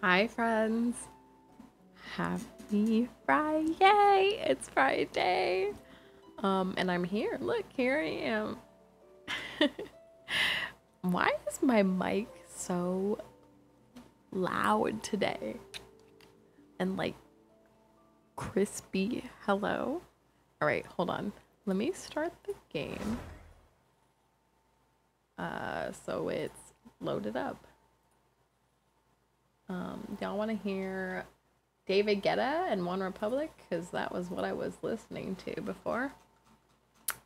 Hi friends. Happy Friday. It's Friday. And I'm here. Look, here I am. Why is my mic so loud today? And like crispy. Hello? Alright, hold on. Let me start the game. So it's loaded up. Y'all want to hear David Guetta and One Republic? Because that was what I was listening to before.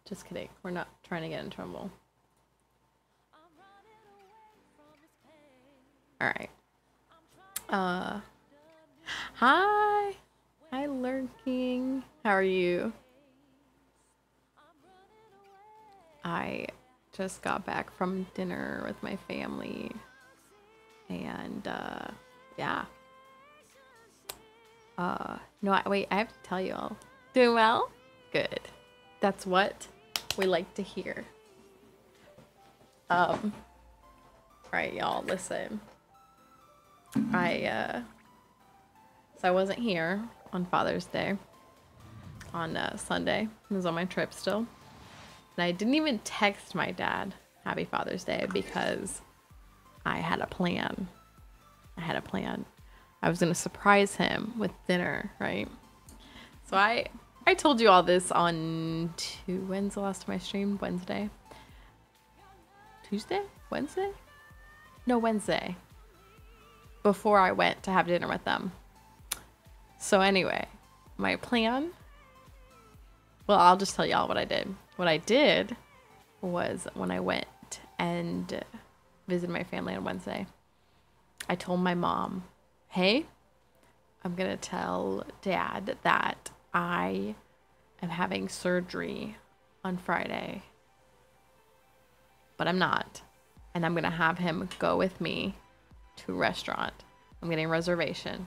Just kidding. We're not trying to get in trouble. Alright. Hi. Hi, Lurking. How are you? I just got back from dinner with my family. And, yeah. No, wait, I have to tell you all. Doing well? Good. That's what we like to hear. Alright, y'all, listen. So I wasn't here on Father's Day. On, Sunday. I was on my trip still. And I didn't even text my dad Happy Father's Day because I had a plan. I was gonna surprise him with dinner, right? So I told you all this on when's the last time I streamed? Wednesday? Tuesday? Wednesday? No, Wednesday. Before I went to have dinner with them. So anyway, my plan. Well, I'll just tell y'all what I did. What I did was when I went and visited my family on Wednesday, I told my mom, hey, I'm gonna tell Dad that I am having surgery on Friday, but I'm not, and I'm gonna have him go with me to a restaurant. I'm getting a reservation.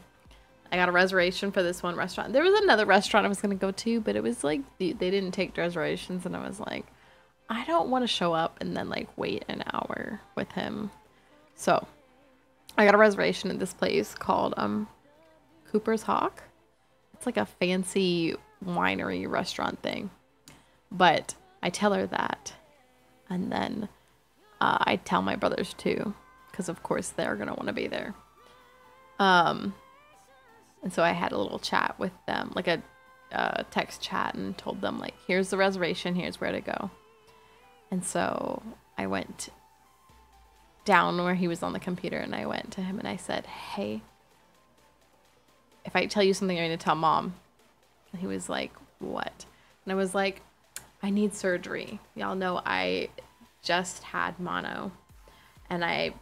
I got a reservation for this one restaurant. There was another restaurant I was gonna go to, but it was like they didn't take reservations, and I was like, I don't want to show up and then like wait an hour with him. So I got a reservation at this place called Cooper's Hawk. It's like a fancy winery restaurant thing. But I tell her that. And then I tell my brothers too. Because of course they're going to want to be there. And so I had a little chat with them. Like a text chat, and told them like, here's the reservation. Here's where to go. And so I went down where he was on the computer, and I went to him and I said, hey, if I tell you something, you're going to tell Mom. And he was like, what? And I was like, I need surgery. Y'all know I just had mono, and I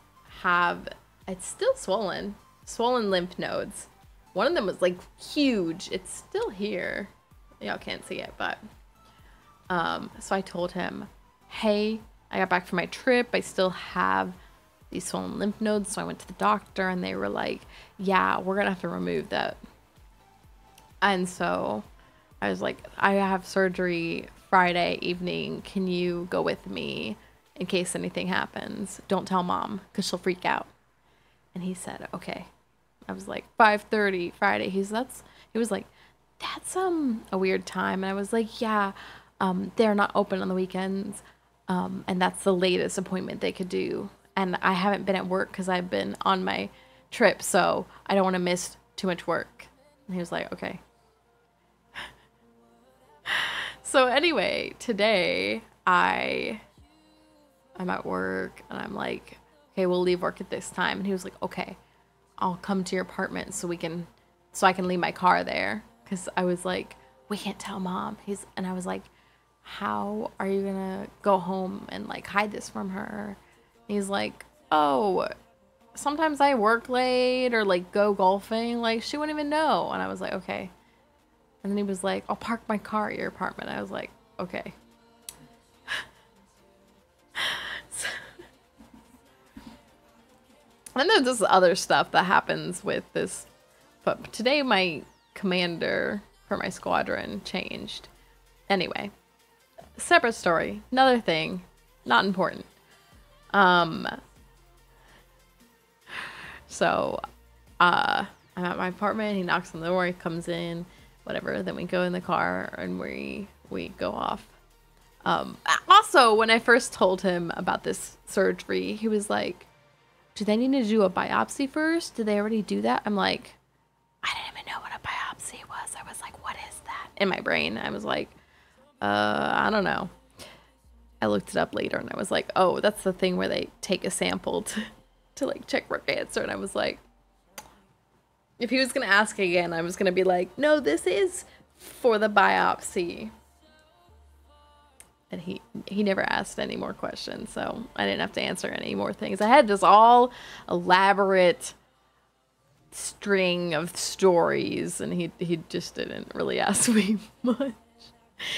have, it's still swollen lymph nodes. One of them was like huge. It's still here. Y'all can't see it, but so I told him, hey, I got back from my trip. I still have these swollen lymph nodes. So I went to the doctor, and they were like, yeah, we're going to have to remove that. And so I was like, I have surgery Friday evening. Can you go with me in case anything happens? Don't tell Mom because she'll freak out. And he said, okay. I was like, 5:30 Friday. He was like, that's a weird time. And I was like, yeah, they're not open on the weekends. And that's the latest appointment they could do. And I haven't been at work because I've been on my trip, so I don't want to miss too much work. And he was like, okay. So anyway, today I'm at work, and I'm like, okay, we'll leave work at this time. And he was like, okay, I'll come to your apartment so I can leave my car there. Because I was like, we can't tell Mom. And I was like, how are you gonna go home and like hide this from her? And he's like, oh, sometimes I work late or like go golfing, like she wouldn't even know. And I was like, okay. And then he was like, I'll park my car at your apartment. I was like, okay. And then there's this other stuff that happens with this, but today my commander for my squadron changed. Anyway, separate story, another thing, not important. So I'm at my apartment. He knocks on the door. He comes in, whatever. Then we go in the car and we go off. Also, when I first told him about this surgery, he was like, do they need to do a biopsy first? Did they already do that? I'm like, I didn't even know what a biopsy was. I was like, what is that? In my brain, I was like, I don't know. I looked it up later and I was like, oh, that's the thing where they take a sample to like check for cancer. And I was like, if he was going to ask again, I was going to be like, no, this is for the biopsy. And he never asked any more questions, so I didn't have to answer any more things. I had this all elaborate string of stories, and he just didn't really ask me much.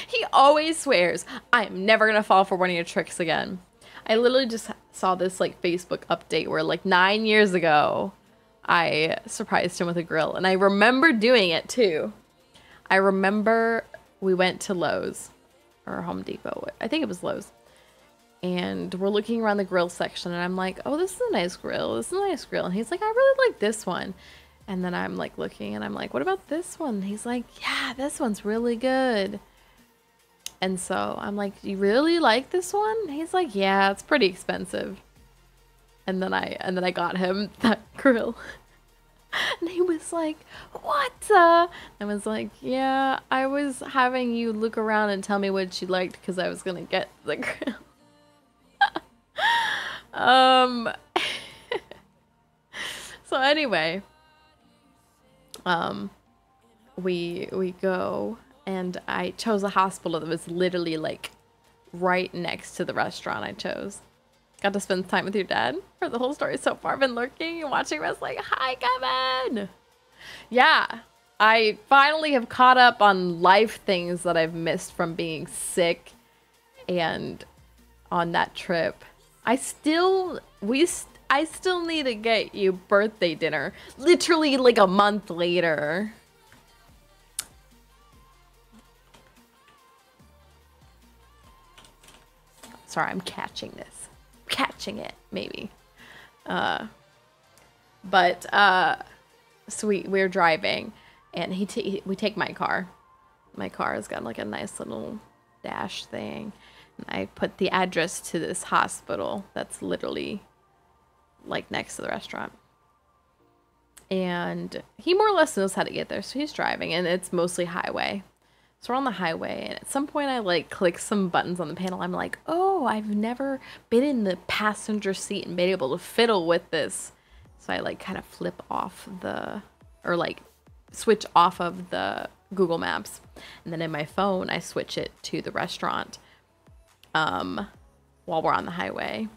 He always swears, I am never going to fall for one of your tricks again. I literally just saw this like Facebook update where like 9 years ago, I surprised him with a grill. And I remember doing it too. I remember we went to Lowe's or Home Depot. I think it was Lowe's. And we're looking around the grill section and I'm like, oh, this is a nice grill. This is a nice grill. And he's like, I really like this one. And then I'm like looking and I'm like, what about this one? And he's like, yeah, this one's really good. And so I'm like, you really like this one? And he's like, yeah, it's pretty expensive. And then I got him that grill. And he was like, what? I was like, yeah, I was having you look around and tell me what you liked because I was going to get the grill. So anyway, we go and I chose a hospital that was literally like right next to the restaurant I chose. Got to spend time with your dad for the whole story so far. Been lurking and watching wrestling. Hi, Kevin. Yeah, I finally have caught up on life things that I've missed from being sick and on that trip. I still need to get you birthday dinner. Literally like a month later. Sorry, I'm catching this. Catching it, maybe. So we're driving and we take my car. My car has got like a nice little dash thing. And I put the address to this hospital that's literally like next to the restaurant. And he more or less knows how to get there, so he's driving and it's mostly highway. So we're on the highway, and at some point I like click some buttons on the panel. I'm like, oh, I've never been in the passenger seat and been able to fiddle with this. So I like kind of flip off or like switch off of the Google Maps. And then in my phone, I switch it to the restaurant while we're on the highway.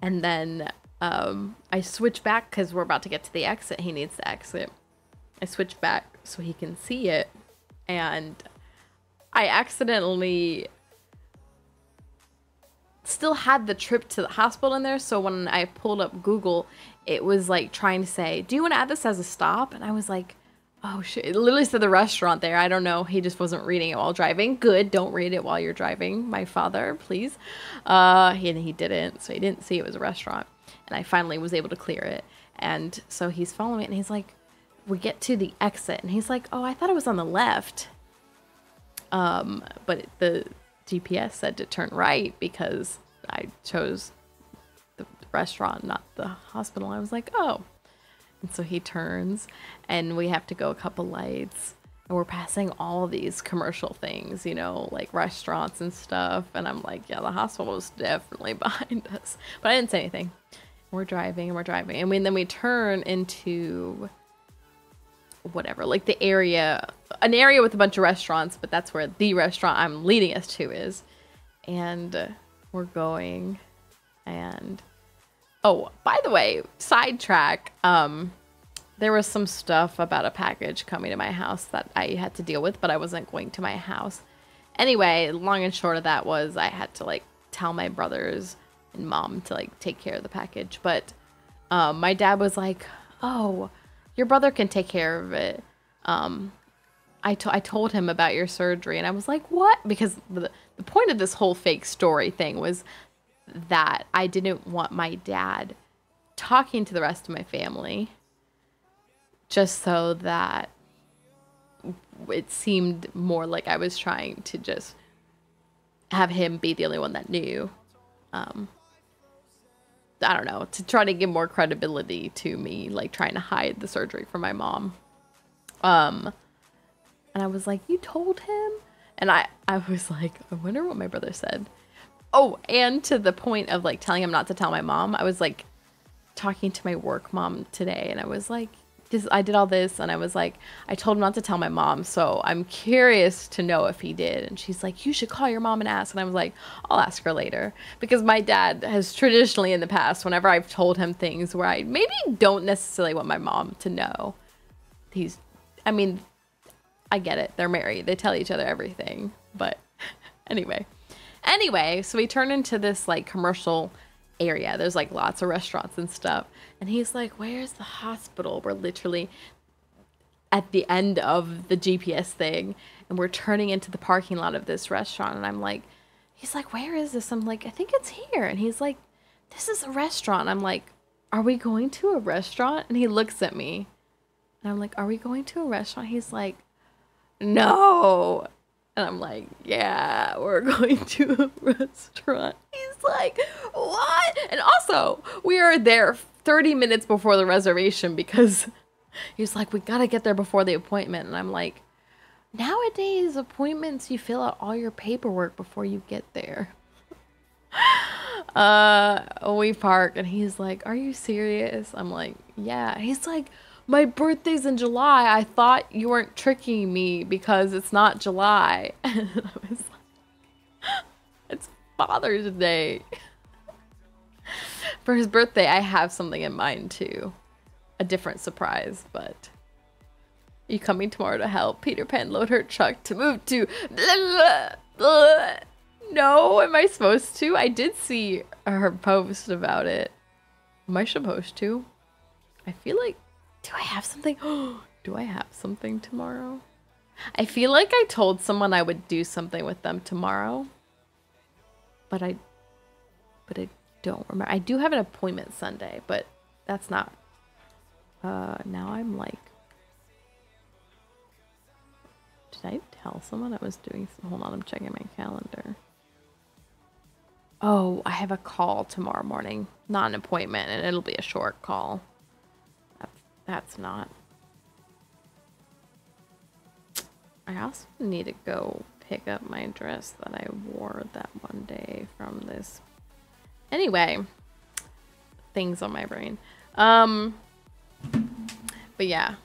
And then I switch back because we're about to get to the exit. He needs to exit. I switch back so he can see it. And I accidentally still had the trip to the hospital in there. So when I pulled up Google, it was like trying to say, do you want to add this as a stop? And I was like, oh shit. It literally said the restaurant there. I don't know. He just wasn't reading it while driving. Good. Don't read it while you're driving. My father, please. He didn't. So he didn't see it was a restaurant. And I finally was able to clear it. And so he's following it and he's like, we get to the exit and he's like, oh, I thought it was on the left. But the GPS said to turn right because I chose the restaurant, not the hospital. I was like, oh. And so he turns and we have to go a couple lights and we're passing all these commercial things, you know, like restaurants and stuff. And I'm like, yeah, the hospital is definitely behind us. But I didn't say anything. We're driving and we're driving. And then we turn into whatever, like an area with a bunch of restaurants, but that's where the restaurant I'm leading us to is. And we're going and oh, by the way, sidetrack, there was some stuff about a package coming to my house that I had to deal with, but I wasn't going to my house. Anyway, long and short of that was I had to like tell my brothers and mom to like take care of the package. But my dad was like, oh, your brother can take care of it. I told him about your surgery and I was like, what? Because the point of this whole fake story thing was that I didn't want my dad talking to the rest of my family just so that it seemed more like I was trying to just have him be the only one that knew. I don't know, to try to give more credibility to me, like trying to hide the surgery from my mom. And I was like, you told him? And I was like, I wonder what my brother said. Oh, and to the point of like telling him not to tell my mom, I was like talking to my work mom today, and I was like, because I did all this, and I was like, I told him not to tell my mom, so I'm curious to know if he did. And she's like, you should call your mom and ask. And I was like, I'll ask her later, because my dad has traditionally in the past, whenever I've told him things where I maybe don't necessarily want my mom to know, I mean, I get it, they're married, they tell each other everything, but anyway, so we turn into this like commercial area. There's like lots of restaurants and stuff, and he's like, where's the hospital? We're literally at the end of the GPS thing, and we're turning into the parking lot of this restaurant, and I'm like, he's like, where is this? I'm like, I think it's here. And he's like, this is a restaurant. I'm like, are we going to a restaurant? And he looks at me, and I'm like, are we going to a restaurant? He's like, no. And I'm like, yeah, we're going to a restaurant. He's like, what? And also, we are there 30 minutes before the reservation, because he's like, we gotta get there before the appointment. And I'm like, nowadays, appointments, you fill out all your paperwork before you get there. We park, and he's like, are you serious? I'm like, yeah. He's like, my birthday's in July. I thought you weren't tricking me because it's not July. And I was like, it's Father's Day. For his birthday, I have something in mind too. A different surprise, but... Are you coming tomorrow to help Peter Pan load her truck to move to... Blah, blah, blah. No, am I supposed to? I did see her post about it. Am I supposed to? I feel like... Do I have something? Do I have something tomorrow? I feel like I told someone I would do something with them tomorrow. But I don't remember. I do have an appointment Sunday, but that's not... now I'm like... Did I tell someone I was doing some... Hold on, I'm checking my calendar. Oh, I have a call tomorrow morning. Not an appointment, and it'll be a short call. That's not. I also need to go pick up my dress that I wore that one day from this. Anyway, things on my brain. But yeah.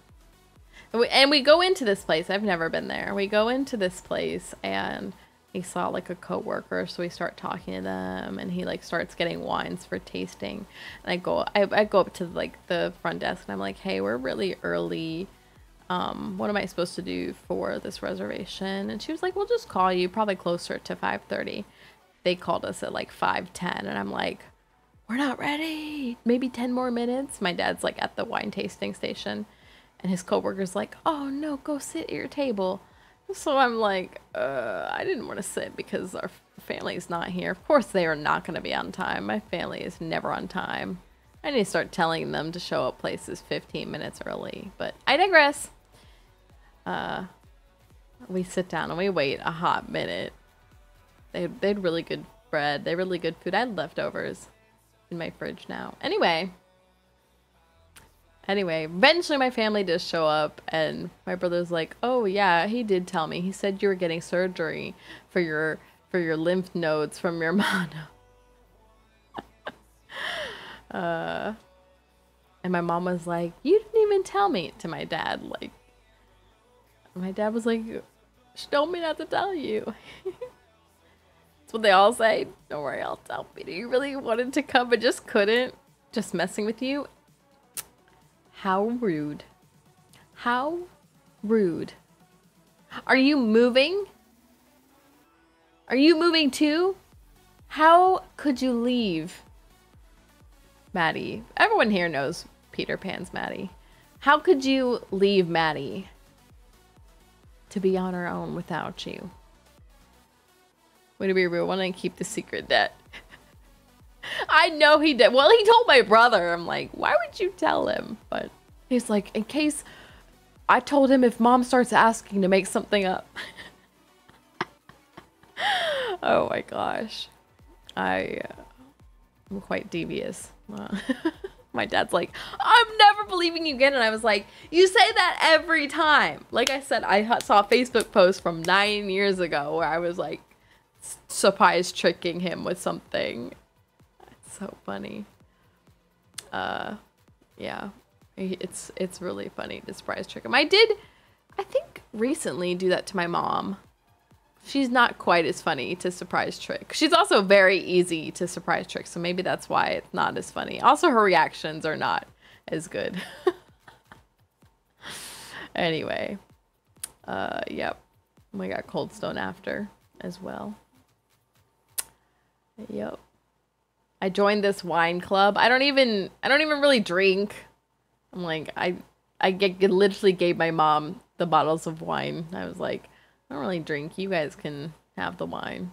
And we go into this place. I've never been there. We go into this place, and he saw like a coworker, so we start talking to them, and he like starts getting wines for tasting. And I go up to like the front desk, and I'm like, hey, we're really early. What am I supposed to do for this reservation? And she was like, we'll just call you, probably closer to 5:30. They called us at like 5:10, and I'm like, we're not ready. Maybe 10 more minutes. My dad's like at the wine tasting station, and his coworker's like, oh no, go sit at your table. So I'm like, I didn't want to sit because our family's not here. Of course they are not going to be on time. My family is never on time. I need to start telling them to show up places 15 minutes early, but I digress. We sit down and we wait a hot minute. They had really good bread. They had really good food. I had leftovers in my fridge now. Anyway, eventually my family does show up, and my brother's like, oh yeah, he did tell me. He said you were getting surgery for your lymph nodes from your mono. And my mom was like, you didn't even tell me, to my dad. Like, my dad was like, she told me not to tell you. That's what they all say. Don't worry, I'll tell Peter. You really wanted to come but just couldn't. Just messing with you. How rude. How rude. Are you moving? Are you moving too? How could you leave Maddie? Everyone here knows Peter Pan's Maddie. How could you leave Maddie to be on her own without you? Way to be real. Want to keep the secret, Dad. I know he did. Well, he told my brother. I'm like, why would you tell him? But He's like, in case I told him if mom starts asking to make something up. Oh my gosh. I'm quite devious. My dad's like, I'm never believing you again. And I was like, you say that every time. Like I said, I saw a Facebook post from 9 years ago where I was like surprise tricking him with something. It's so funny. Yeah, it's really funny to surprise trick him. I think recently do that to my mom. She's not quite as funny to surprise trick. She's also very easy to surprise trick, so maybe that's why it's not as funny. Also, her reactions are not as good. Anyway, yep. We got Cold Stone after as well. Yep. I joined this wine club. I don't even really drink. I'm like, I literally gave my mom the bottles of wine. I was like, I don't really drink. You guys can have the wine. And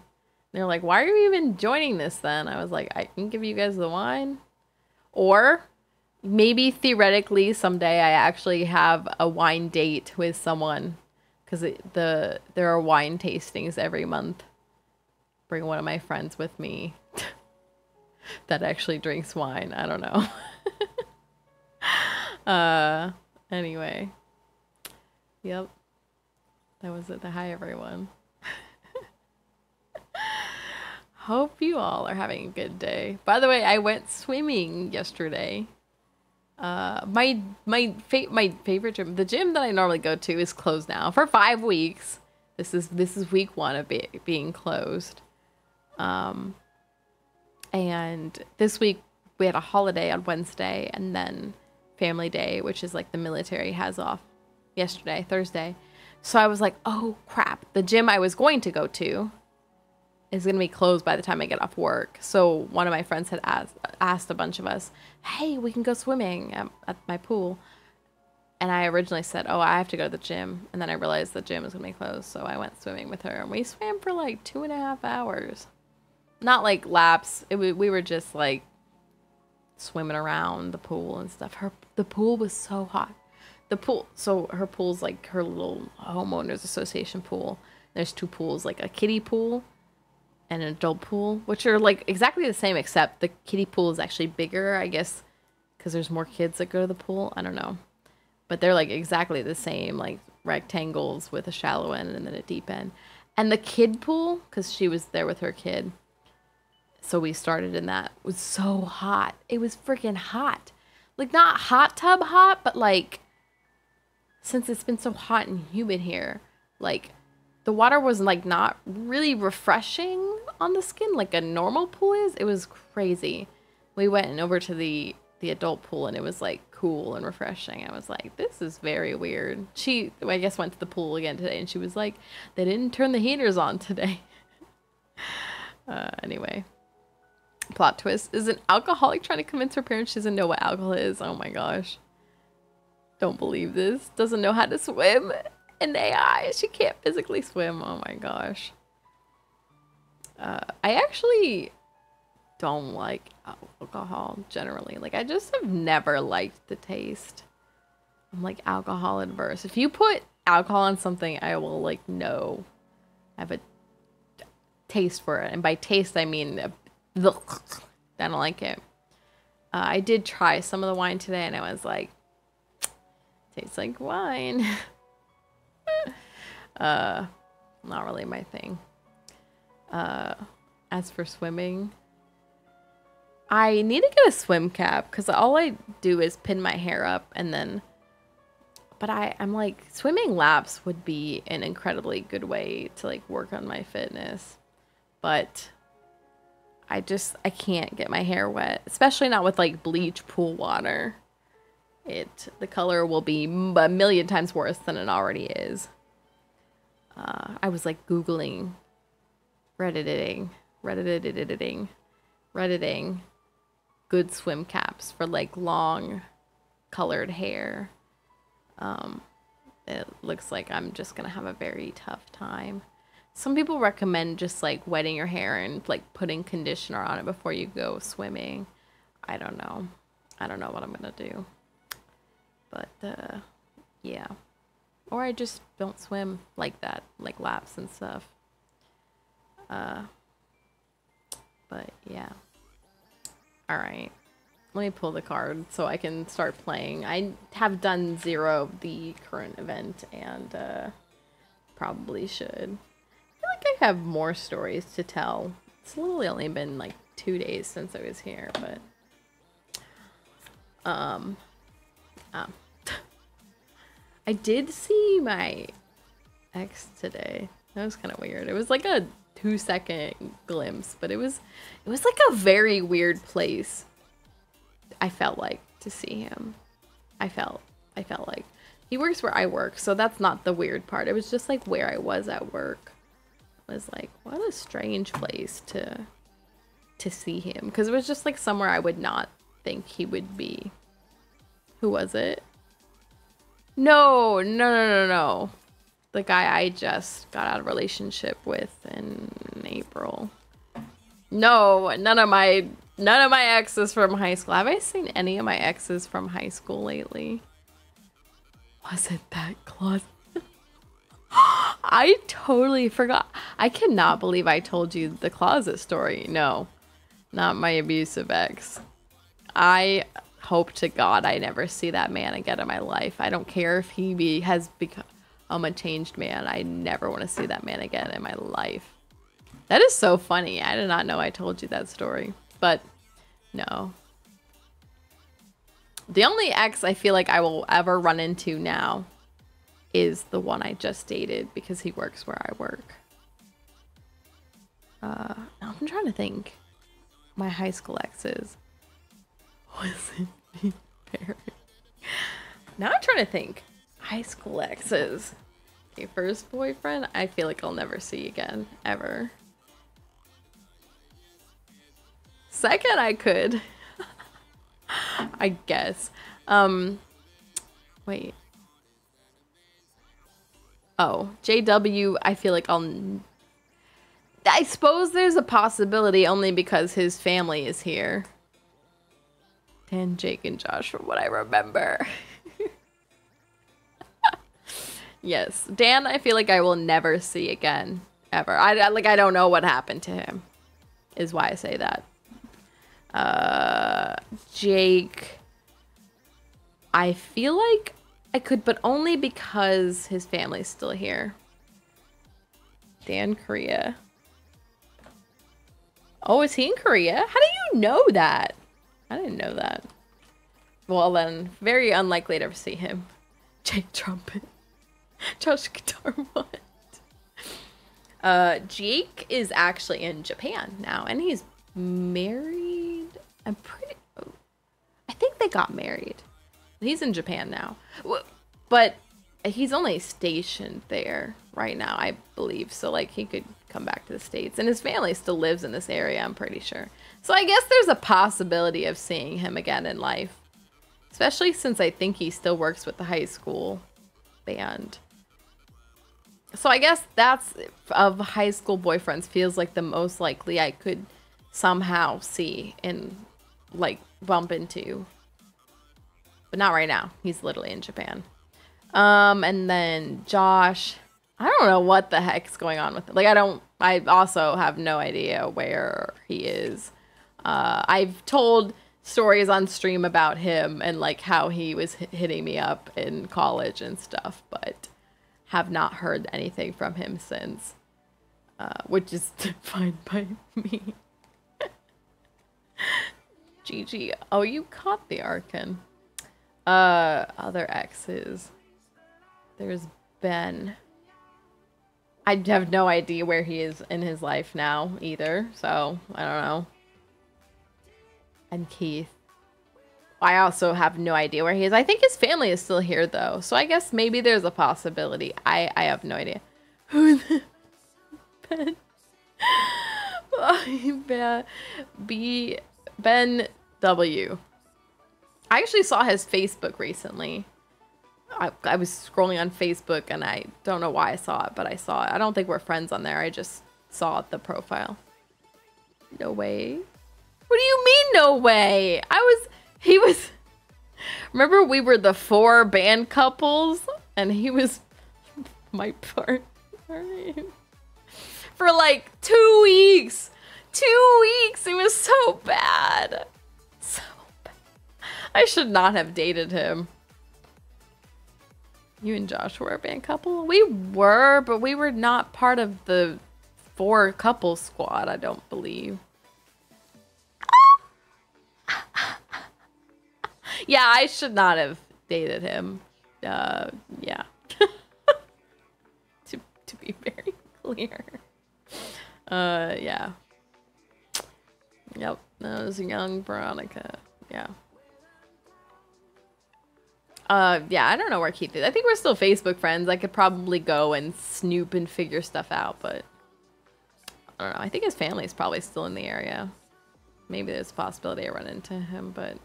they're like, why are you even joining this then? I was like, I can give you guys the wine. Or maybe theoretically someday I actually have a wine date with someone. Because there are wine tastings every month. Bring one of my friends with me that actually drinks wine. I don't know. Anyway. Yep. That was it. Hi, everyone. Hope you all are having a good day. By the way, I went swimming yesterday. My favorite gym, the gym that I normally go to, is closed now for 5 weeks. This is week 1 of being closed. And this week we had a holiday on Wednesday, and then Family Day, which is like the military has off yesterday, Thursday. So I was like, oh crap, the gym I was going to go to is going to be closed by the time I get off work. So one of my friends had asked a bunch of us, hey, we can go swimming at my pool. And I originally said, oh, I have to go to the gym. And then I realized the gym was going to be closed. So I went swimming with her, and we swam for like 2.5 hours. Not like laps. We were just like swimming around the pool and stuff. The pool was so hot. So her pool's like her little homeowners association pool. There's 2 pools, like a kiddie pool and an adult pool, which are like exactly the same, except the kiddie pool is actually bigger, I guess, because there's more kids that go to the pool. I don't know. But they're like exactly the same, like rectangles with a shallow end and then a deep end. And the kid pool, because she was there with her kid, so we started in that, was so hot. It was freaking hot. Like not hot tub hot, but like, since it's been so hot and humid here, like the water was like not really refreshing on the skin like a normal pool is. It was crazy. We went over to the adult pool, and it was like cool and refreshing. I was like, this is very weird. She, I guess, went to the pool again today, and she was like, they didn't turn the heaters on today. Anyway. Plot twist. Is an alcoholic trying to convince her parents she doesn't know what alcohol is? Oh my gosh. Don't believe this. Doesn't know how to swim. And AI, she can't physically swim. Oh my gosh. I actually don't like alcohol generally. Like, I just have never liked the taste. I'm like alcohol adverse. If you put alcohol on something, I will like know. I have a taste for it. And by taste, I mean, I don't like it. I did try some of the wine today, and I was like, tastes like wine. Not really my thing. As for swimming, I need to get a swim cap, because all I do is pin my hair up and then, but I'm like, swimming laps would be an incredibly good way to like work on my fitness, but I can't get my hair wet, especially not with like bleach pool water. The color will be a million times worse than it already is. I was like Googling, Redditing good swim caps for like long colored hair. It looks like I'm just gonna have a very tough time. Some people recommend just like wetting your hair and like putting conditioner on it before you go swimming. I don't know what I'm gonna do. But, yeah. Or I just don't swim like that, like laps and stuff. But yeah. Alright. Let me pull the card so I can start playing. I have done 0 of the current event and probably should. I feel like I have more stories to tell. It's literally only been like 2 days since I was here, but I did see my ex today. That was kind of weird. It was like a 2-second glimpse, but it was like a very weird place. I felt like to see him. I felt like he works where I work, so that's not the weird part. It was just like where I was at work. I was like, what a strange place to see him, because it was just like somewhere I would not think he would be. Who was it? No. The guy I just got out of a relationship with in April. No, none of my exes from high school. Have I seen any of my exes from high school lately? Was it that closet? I totally forgot. I cannot believe I told you the closet story. No, not my abusive ex. I hope to God I never see that man again in my life. I don't care if he has become a changed man. I never want to see that man again in my life. That is so funny. I did not know I told you that story. But no. The only ex I feel like I will ever run into now is the one I just dated, because he works where I work. I'm trying to think. My high school exes. Wasn't he married? Now I'm trying to think. High school exes. A first boyfriend, I feel like I'll never see again, ever. Second, I could. I guess. Wait. Oh, JW, I feel like I suppose there's a possibility only because his family is here. Dan, Jake, and Josh, from what I remember. Yes, Dan, I feel like I will never see again, ever. I don't know what happened to him, is why I say that. Jake, I feel like I could, but only because his family's still here. Dan, Korea. Oh, is he in Korea? How do you know that? I didn't know that. Well then, very unlikely to ever see him. Jake, trumpet. Josh, guitar, what? Jake is actually in Japan now, and he's married. I think they got married. He's in Japan now, but he's only stationed there right now, I believe. So like he could come back to the States, and his family still lives in this area, I'm pretty sure. So I guess there's a possibility of seeing him again in life, especially since I think he still works with the high school band. So I guess that's, of high school boyfriends, feels like the most likely I could somehow see and like bump into. But not right now. He's literally in Japan. And then Josh, I don't know what the heck's going on with it. Like I also have no idea where he is. I've told stories on stream about him and like how he was hitting me up in college and stuff, but have not heard anything from him since, which is fine by me. GG. Oh, you caught the Arkan. Other exes. There's Ben. I have no idea where he is in his life now either, so I don't know. And Keith. I also have no idea where he is. I think his family is still here though, so I guess maybe there's a possibility. I have no idea. Who the Ben? Ben W. I actually saw his Facebook recently. I was scrolling on Facebook and I don't know why I saw it, but I saw it. I don't think we're friends on there. I just saw the profile. No way. What do you mean no way? Remember we were the 4 band couples and he was my partner for like 2 weeks. 2 weeks. It was so bad. So bad. I should not have dated him. You and Josh were a band couple? We were, but we were not part of the 4 couple squad, I don't believe. Yeah, I should not have dated him. Yeah. to be very clear. Yeah. Yep, that was young Veronica. Yeah. Yeah, I don't know where Keith is. I think we're still Facebook friends. I could probably go and snoop and figure stuff out, but I don't know. I think his family's probably still in the area. Maybe there's a possibility I run into him, but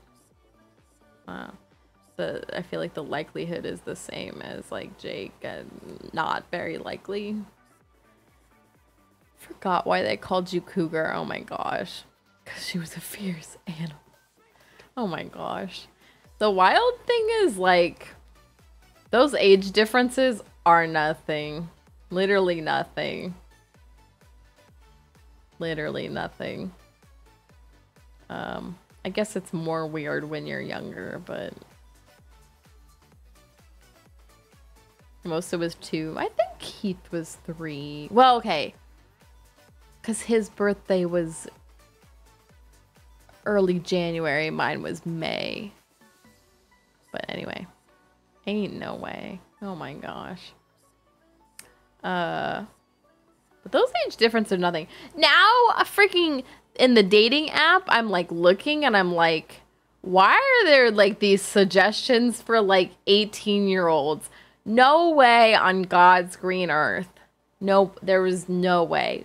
I feel like the likelihood is the same as like Jake, and not very likely. Forgot why they called you Cougar. Oh my gosh. Because she was a fierce animal. Oh my gosh. The wild thing is, like, those age differences are nothing. Literally nothing. Literally nothing. I guess it's more weird when you're younger, but most of it was 2. I think Keith was 3. Well, okay. Because his birthday was early January. Mine was May. But anyway. Ain't no way. Oh my gosh. But those age differences are nothing. Now, a freaking... in the dating app, I'm like looking and I'm like, why are there like these suggestions for like 18-year-olds? No way on God's green earth. No, there was no way.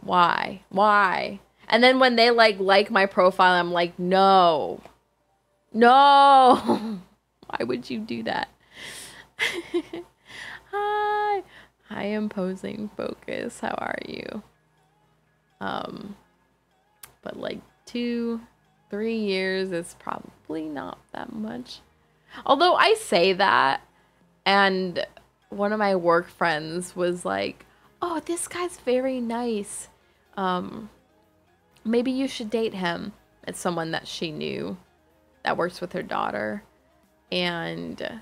Why? Why? And then when they like my profile, I'm like, no. No. Why would you do that? Hi. I am posing focus. How are you? But like 2-3 years is probably not that much. Although I say that, and one of my work friends was like, oh, this guy's very nice. Maybe you should date him. It's someone that she knew that works with her daughter. And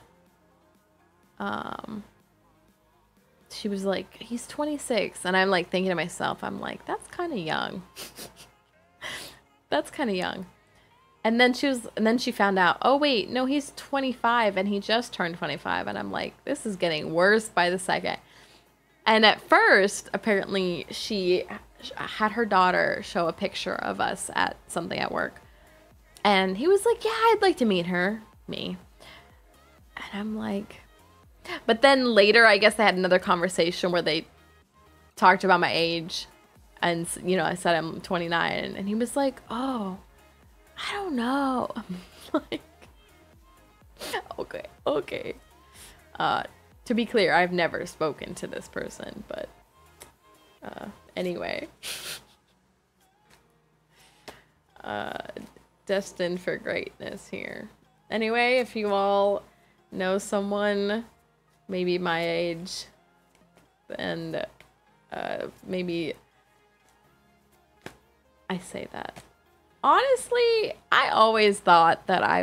she was like, he's 26. And I'm like thinking to myself, I'm like, that's kind of young. That's kind of young. And then she found out, oh wait, no, he's 25 and he just turned 25. And I'm like, this is getting worse by the second. And at first, apparently she had her daughter show a picture of us at something at work. And he was like, yeah, I'd like to meet her. Me. And I'm like, but then later, I guess they had another conversation where they talked about my age. And, you know, I said I'm 29. And he was like, oh, I don't know. I'm like, okay. To be clear, I've never spoken to this person, but anyway. Destined for greatness here. Anyway, if you all know someone maybe my age, and maybe I say that. Honestly, I always thought that I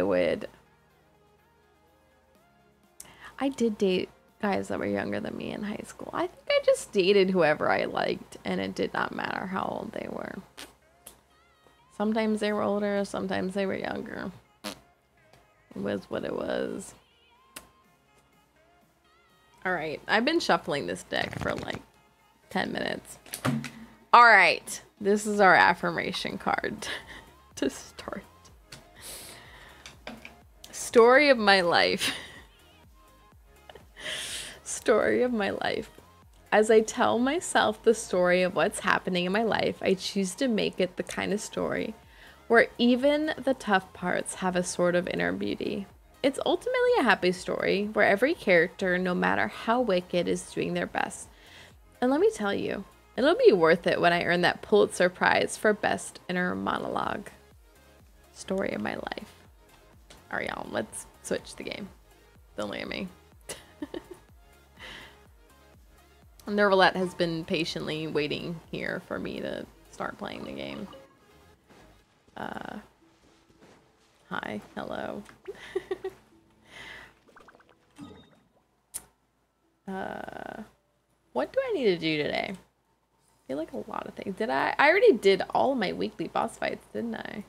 did date guys that were younger than me in high school. I think I just dated whoever I liked, and it did not matter how old they were. Sometimes they were older, sometimes they were younger. It was what it was. Alright, I've been shuffling this deck for like 10 minutes. Alright, this is our affirmation card to start. Story of my life. Story of my life. As I tell myself the story of what's happening in my life, I choose to make it the kind of story where even the tough parts have a sort of inner beauty. It's ultimately a happy story where every character, no matter how wicked, is doing their best. And let me tell you, it'll be worth it when I earn that Pulitzer Prize for Best Inner Monologue. Story of my life. All right, y'all, let's switch the game. Don't look at me. Nervalette has been patiently waiting here for me to start playing the game. Hi, hello. What do I need to do today? I feel like a lot of things. Did I already did all of my weekly boss fights, didn't I?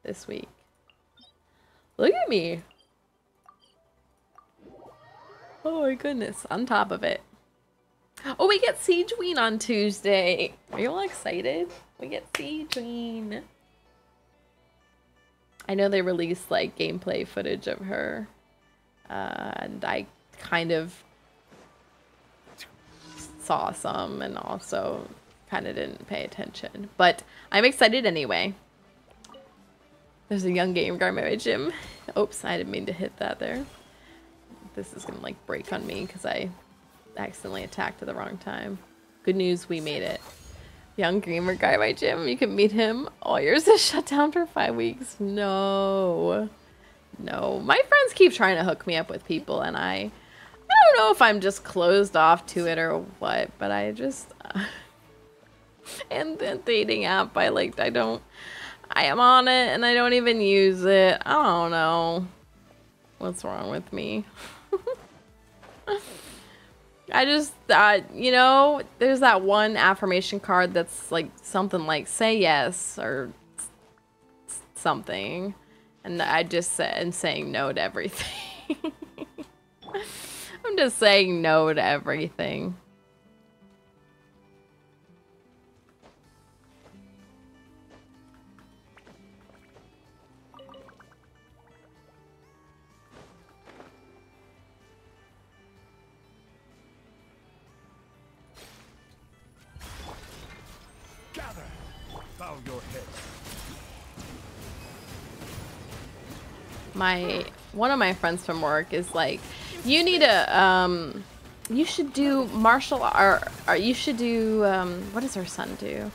This week. Look at me. Oh my goodness, on top of it. Oh, we get Siege Queen on Tuesday. Are you all excited? We get Siege Queen. I know they released like gameplay footage of her. And I kind of saw some and also kind of didn't pay attention. But I'm excited anyway. There's a young game guy in my gym. Oops, I didn't mean to hit that there. This is gonna like break on me because I accidentally attacked at the wrong time. Good news, we made it. Young gamer guy at my gym, you can meet him. All yours is shut down for 5 weeks. No. No. My friends keep trying to hook me up with people and I don't know if I'm just closed off to it or what, but I just and the dating app I am on it and I don't even use it. I don't know what's wrong with me. I just you know, there's that one affirmation card that's like something like say yes or something, and I just am saying no to everything. I'm just saying no to everything. Gather, bow your head. One of my friends from work is like, you need a you should do martial art, or you should do what does her son do?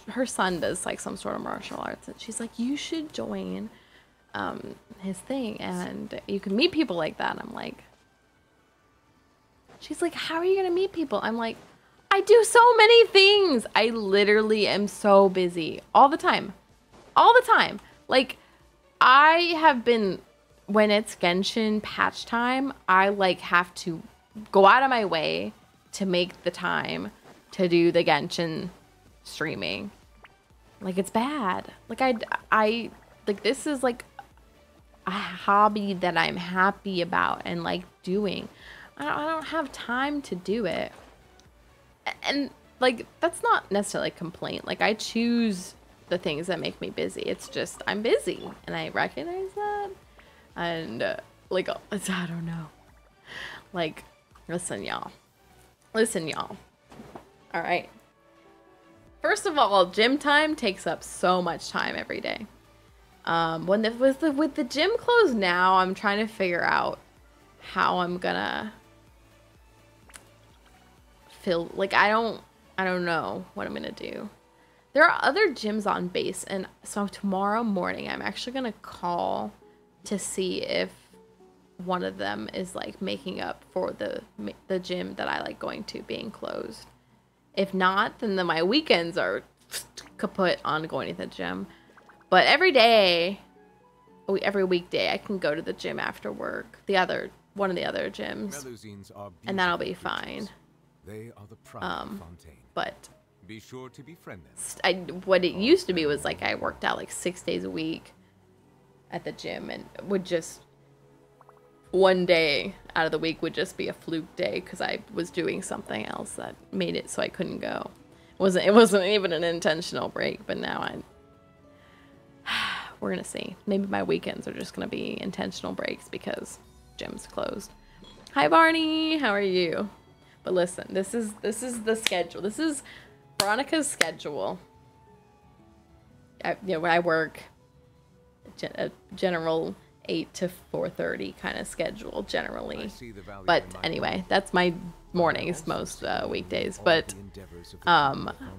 Her son does like some sort of martial arts, and she's like, you should join his thing and you can meet people like that. And I'm like, she's like, how are you gonna meet people? I'm like, I do so many things. I literally am so busy all the time. All the time. Like, I have been, when it's Genshin patch time, I like have to go out of my way to make the time to do the Genshin streaming. Like, it's bad. Like, I like, this is like a hobby that I'm happy about and like doing. I don't have time to do it. And like, that's not necessarily a complaint. Like, I choose the things that make me busy. It's just, I'm busy and I recognize that. And like, I don't know. Like, listen, y'all. Listen, y'all. All right. First of all, gym time takes up so much time every day. With the gym closed now, I'm trying to figure out how I'm gonna feel. Like, I don't know what I'm gonna do. There are other gyms on base, and so tomorrow morning I'm actually gonna call to see if one of them is like making up for the gym that I like going to being closed. If not, then my weekends are kaput on going to the gym. But every day, every weekday, I can go to the gym after work. One of the other gyms, and that'll be fine. They are the pride of Fontaine. But Be sure to befriend them. what it used to be was like I worked out like 6 days a week at the gym, and would just one day out of the week would just be a fluke day because I was doing something else that made it so I couldn't go. It wasn't even an intentional break, but now we're gonna see. Maybe my weekends are just gonna be intentional breaks because gym's closed. Hi Barney, how are you? But listen, this is the schedule. This is Veronica's schedule. I work a general 8 to 4:30 kind of schedule generally. But anyway, that's my mornings most weekdays. But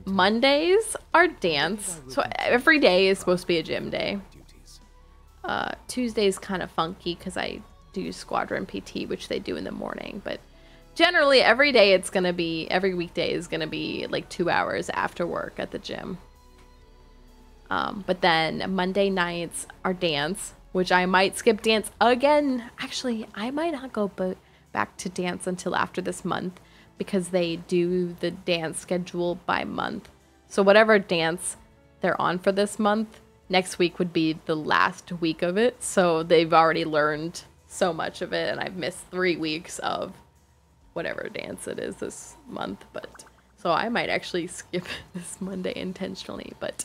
Mondays are dance. So every day is supposed to be a gym day. Tuesday's kind of funky because I do squadron PT, which they do in the morning. But generally, every weekday is gonna be like 2 hours after work at the gym. But then Monday nights are dance, which I might skip dance again. Actually, I might not go back to dance until after this month because they do the dance schedule by month. So whatever dance they're on for this month, next week would be the last week of it. So they've already learned so much of it, and I've missed 3 weeks of whatever dance it is this month. But so I might actually skip this Monday intentionally. But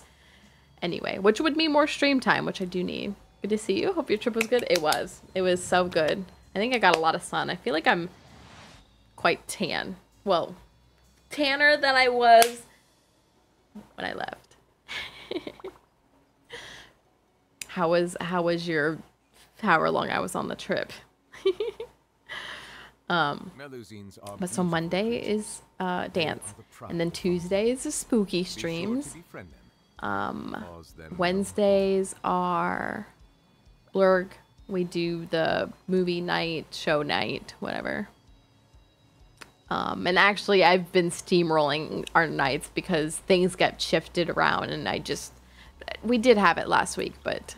anyway, which would mean more stream time, which I do need. Good to see you. Hope your trip was good. It was. It was so good. I think I got a lot of sun. I feel like I'm quite tan. Well, tanner than I was when I left. How was your however long I was on the trip? But so Monday is dance, and then Tuesday is the spooky streams. Wednesdays are blurg. We do the movie night, show night, whatever. And actually, I've been steamrolling our nights because things get shifted around, and we did have it last week, but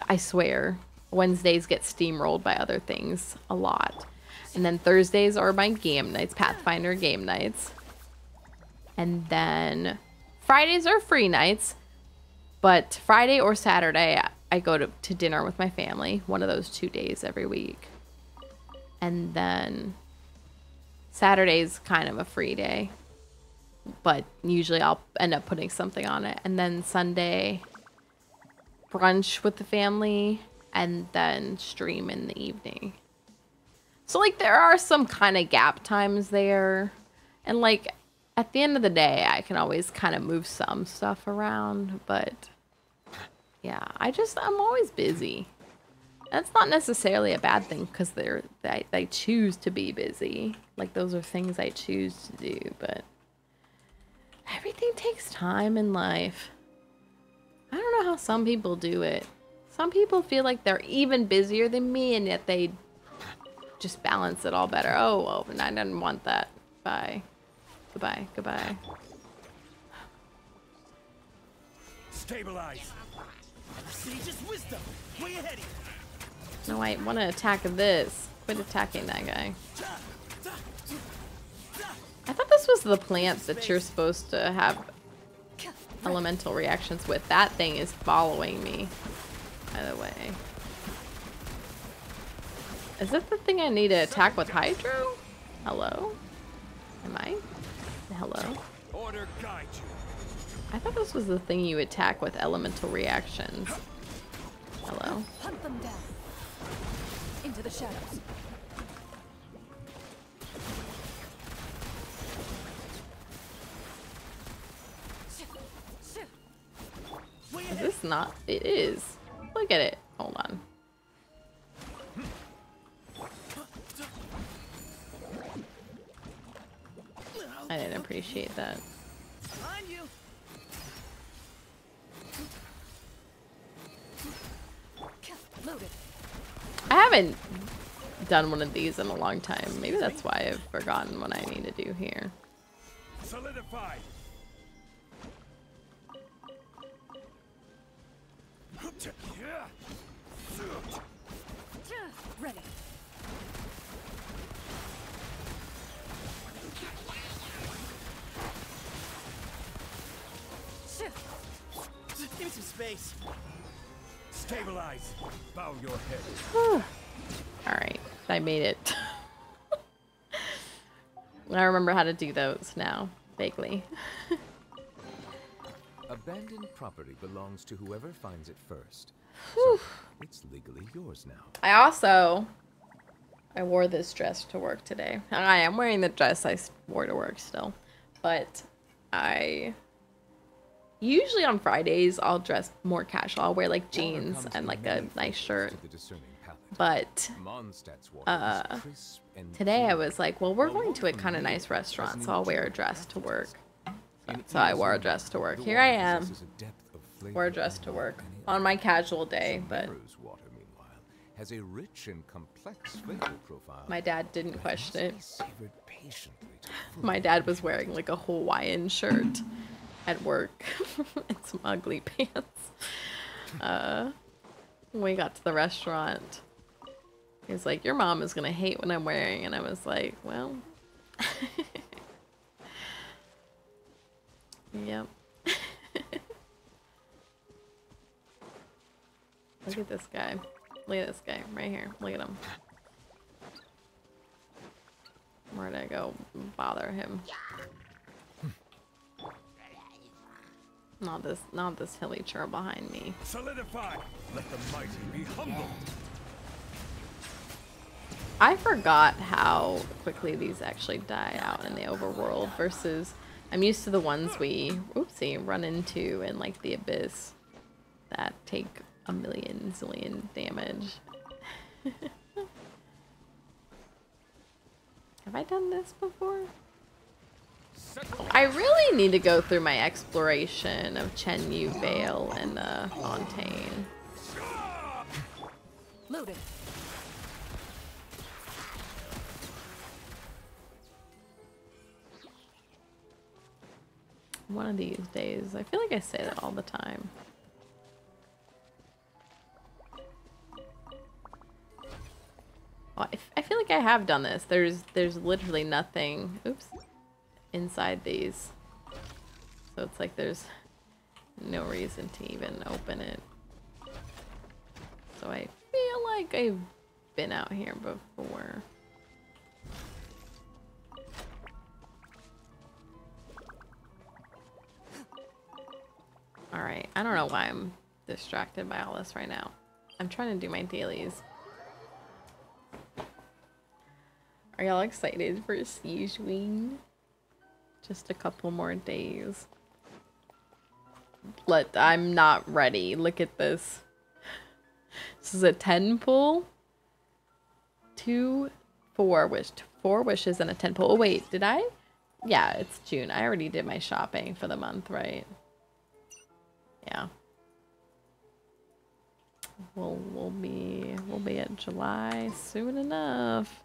I swear, Wednesdays get steamrolled by other things a lot. And then Thursdays are my game nights, Pathfinder game nights. And then Fridays are free nights, but Friday or Saturday, I go to dinner with my family, one of those 2 days every week. And then Saturday's kind of a free day, but usually I'll end up putting something on it. And then Sunday, brunch with the family, and then stream in the evening. So, like, there are some kind of gap times there. And, like, at the end of the day, I can always kind of move some stuff around. But, yeah, I'm always busy. That's not necessarily a bad thing because they choose to be busy. Like, those are things I choose to do. But everything takes time in life. I don't know how some people do it. Some people feel like they're even busier than me, and yet they just balance it all better. Oh, well, I didn't want that. Bye. Goodbye. Goodbye. Stabilize. Sage's wisdom. Way ahead. No, I want to attack this. Quit attacking that guy. I thought this was the plant that you're supposed to have elemental reactions with. That thing is following me, by the way. Is that the thing I need to attack with Hydro? Hello? Am I? Hello? Order guide you. I thought this was the thing you attack with elemental reactions. Hello? Hunt them down. Into the shadows. Is this not? It is. Look at it. Hold on. I didn't appreciate that. I haven't done one of these in a long time. Maybe that's why I've forgotten what I need to do here. Solidify. Ready. Give me some space. Stabilize. Bow your head. Alright, I made it. I remember how to do those now, vaguely. Abandoned property belongs to whoever finds it first. So it's legally yours now. I wore this dress to work today. I am wearing the dress I wore to work still. But usually on Fridays, I'll dress more casual. I'll wear like jeans and like a nice shirt. But today I was like, well, we're going to a kind of nice restaurant, so I'll wear a dress to work. So I wore a dress to work. Here I am. wear a dress to work on my casual day, but Rose water, meanwhile, has a rich and complex flavor profile. my dad didn't but question must it. be savored patiently to My dad was wearing like a Hawaiian shirt at work and some ugly pants. When we got to the restaurant, he was like, "Your mom is gonna hate what I'm wearing," and I was like, "Well, yep." Look at this guy. Look at this guy right here. Look at him. Where'd I go bother him? Not this hilly chur behind me. Solidify! Let the mighty be humbled! I forgot how quickly these actually die out in the overworld versus I'm used to the ones we, oopsie, run into in like the abyss that take a million zillion damage. Have I done this before? I really need to go through my exploration of Chen Yu Vale and Fontaine. Loaded. One of these days. I feel like I say that all the time. Well, I feel like I have done this. There's literally nothing, oops, inside these. So it's like there's no reason to even open it. So I feel like I've been out here before. Alright, I don't know why I'm distracted by all this right now. I'm trying to do my dailies. Are y'all excited for Siege Wing? Just a couple more days. I'm not ready. Look at this. This is a 10 pull. 4 wishes and a 10 pull. Oh wait, did I? Yeah, it's June. I already did my shopping for the month, right? Yeah. We'll be at July soon enough.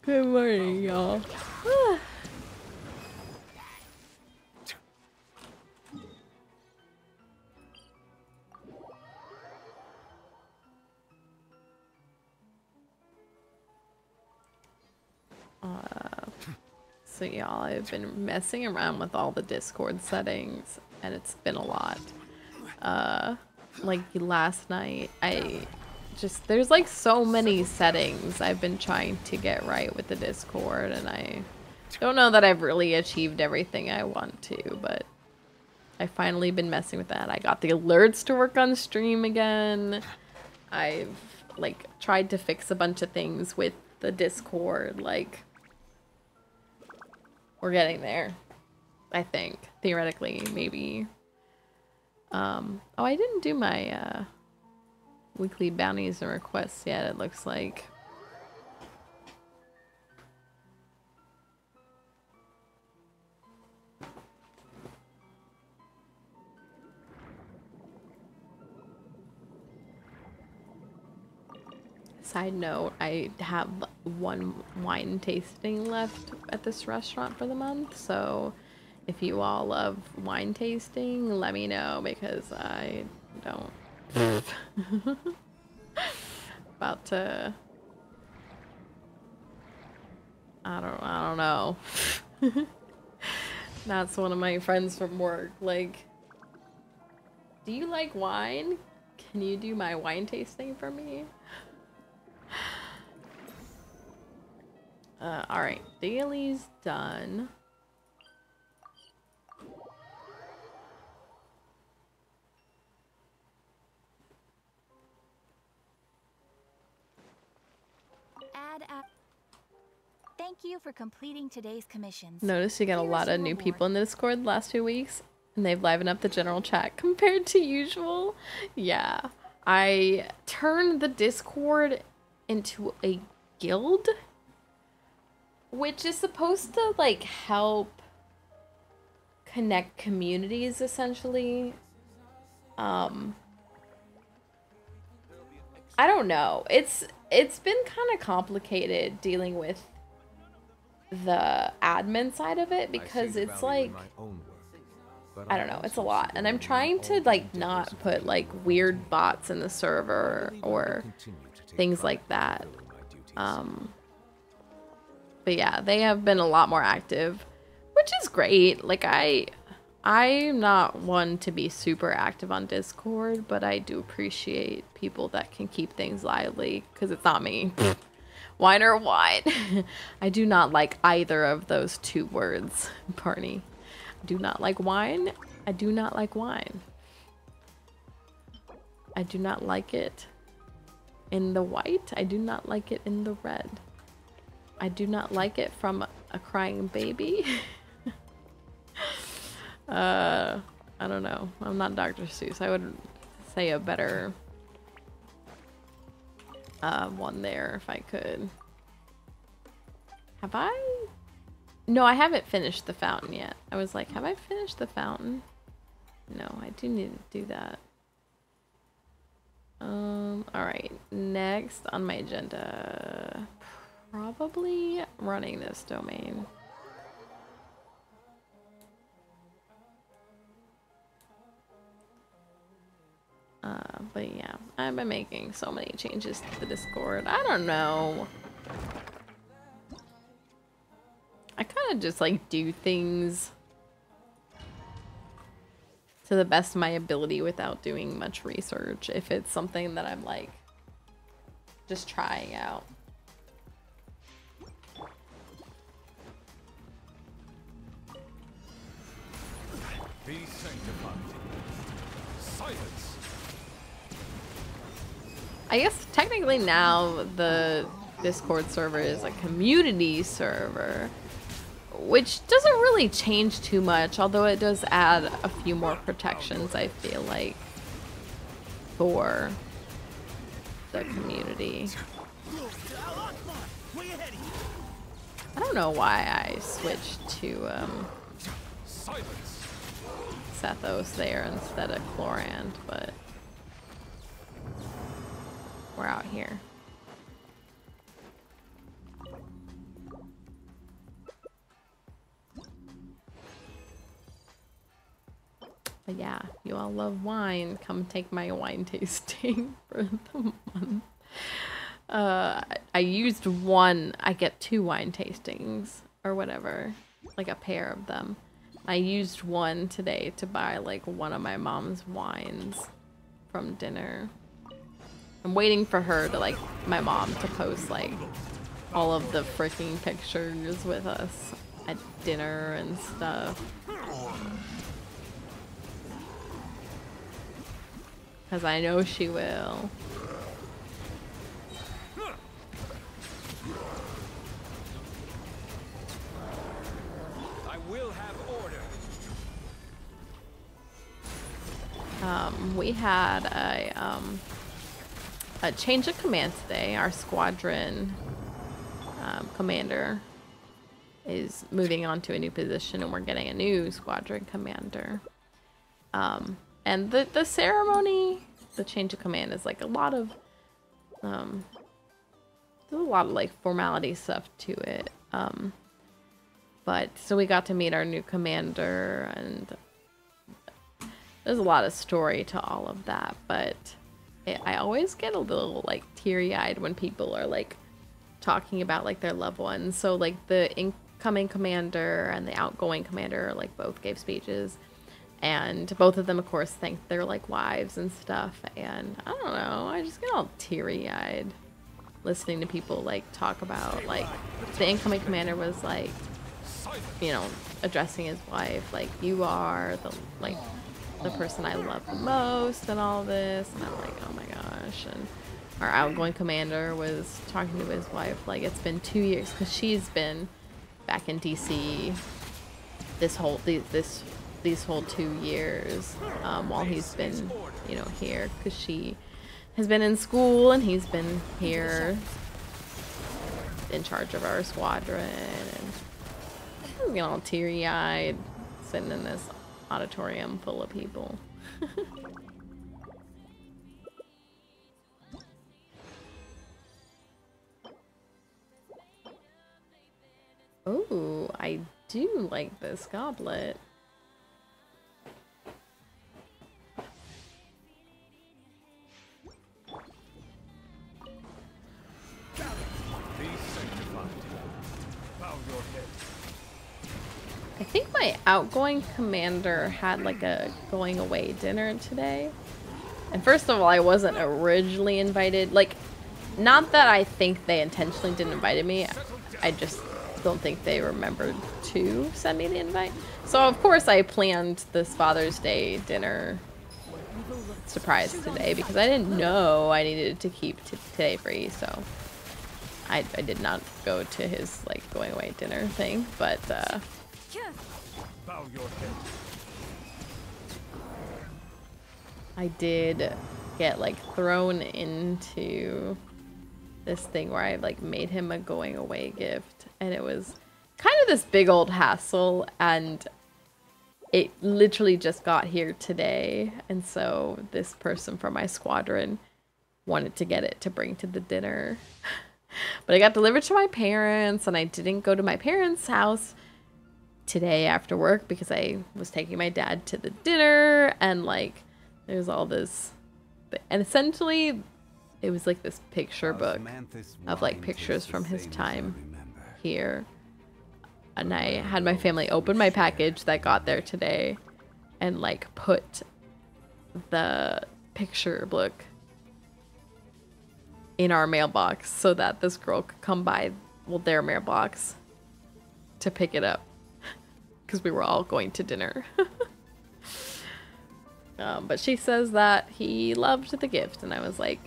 Good morning, y'all. So y'all, I've been messing around with all the Discord settings, and it's been a lot. Like last night, there's like so many settings I've been trying to get right with the Discord, and I don't know that I've really achieved everything I want to, but I've finally been messing with that. I got the alerts to work on stream again. I've like tried to fix a bunch of things with the Discord, like we're getting there, I think. Theoretically, maybe. Oh, I didn't do my weekly bounties and requests yet, it looks like. Side note, I have one wine tasting left at this restaurant for the month, so if you all love wine tasting, let me know because I don't. About to. I don't know. That's one of my friends from work. Like, do you like wine? Can you do my wine tasting for me? Alright, daily's done. Add app. Thank you for completing today's commissions. Notice you got a Here is lot of your new reward. people in the Discord the last 2 weeks, and they've livened up the general chat compared to usual. Yeah, I turned the Discord into a guild, which is supposed to like help connect communities essentially. I don't know. It's been kind of complicated dealing with the admin side of it because it's like I don't know, it's a lot. And I'm trying to like not put like weird bots in the server or things like that. But yeah, they have been a lot more active, which is great. Like I'm not one to be super active on Discord, but I do appreciate people that can keep things lively because it's not me. Wine or wine? I do not like either of those two words, Barney. I do not like wine. I do not like wine. I do not like it in the white. I do not like it in the red. I do not like it from a crying baby. I don't know. I'm not Dr. Seuss. I would say a better one there if I could. Have I? No, I haven't finished the fountain yet. I was like, have I finished the fountain? No, I do need to do that. Alright. Next on my agenda, probably running this domain. But yeah, I've been making so many changes to the Discord. I don't know. I kind of just like do things to the best of my ability without doing much research if it's something that I'm like just trying out. Be sanctified. Silence. I guess technically now the Discord server is a community server, which doesn't really change too much, although it does add a few more protections, I feel like, for the community. I don't know why I switched to Sethos there instead of Chlorand, but we're out here. But yeah, you all love wine. Come take my wine tasting for the month. I used one. I get 2 wine tastings or whatever, like a pair of them. I used one today to buy like one of my mom's wines from dinner. I'm waiting for her to like my mom to post like all of the freaking pictures with us at dinner and stuff. Because I know she will. I will have order. We had a change of command today. Our squadron commander is moving on to a new position, and we're getting a new squadron commander. And the ceremony, the change of command, is like a lot of there's a lot of like formality stuff to it. But so we got to meet our new commander, and there's a lot of story to all of that, but I always get a little like teary-eyed when people are like talking about like their loved ones. So like the incoming commander and the outgoing commander like both gave speeches, and both of them of course thanked their like wives and stuff, and I don't know, I just get all teary-eyed listening to people like talk about like the incoming commander was like, you know, addressing his wife like, you are the person I love the most and all this, and I'm like, oh my gosh. And our outgoing commander was talking to his wife. Like, it's been 2 years because she's been back in DC these whole 2 years while he's been, you know, here, because she has been in school and he's been here in charge of our squadron. And I'm getting all teary-eyed sitting in this auditorium full of people. Oh, I do like this goblet. Be sanctified. Bow your head. I think my outgoing commander had like a going away dinner today. And first of all, I wasn't originally invited. Like, not that I think they intentionally didn't invite me. I just don't think they remembered to send me the invite. So of course I planned this Father's Day dinner surprise today because I didn't know I needed to keep today free. So I did not go to his like going away dinner thing, but Bow your head. I did get like thrown into this thing where I like made him a going away gift, and it was kind of this big old hassle, and it literally just got here today. And so this person from my squadron wanted to get it to bring to the dinner, but it got delivered to my parents, and I didn't go to my parents' house today after work because I was taking my dad to the dinner, and like there's all this, and essentially it was like this picture book of like pictures from his time here. And I had my family open my package that got there today and like put the picture book in our mailbox so that this girl could come by, well, their mailbox to pick it up because we were all going to dinner. But she says that he loved the gift, and I was like,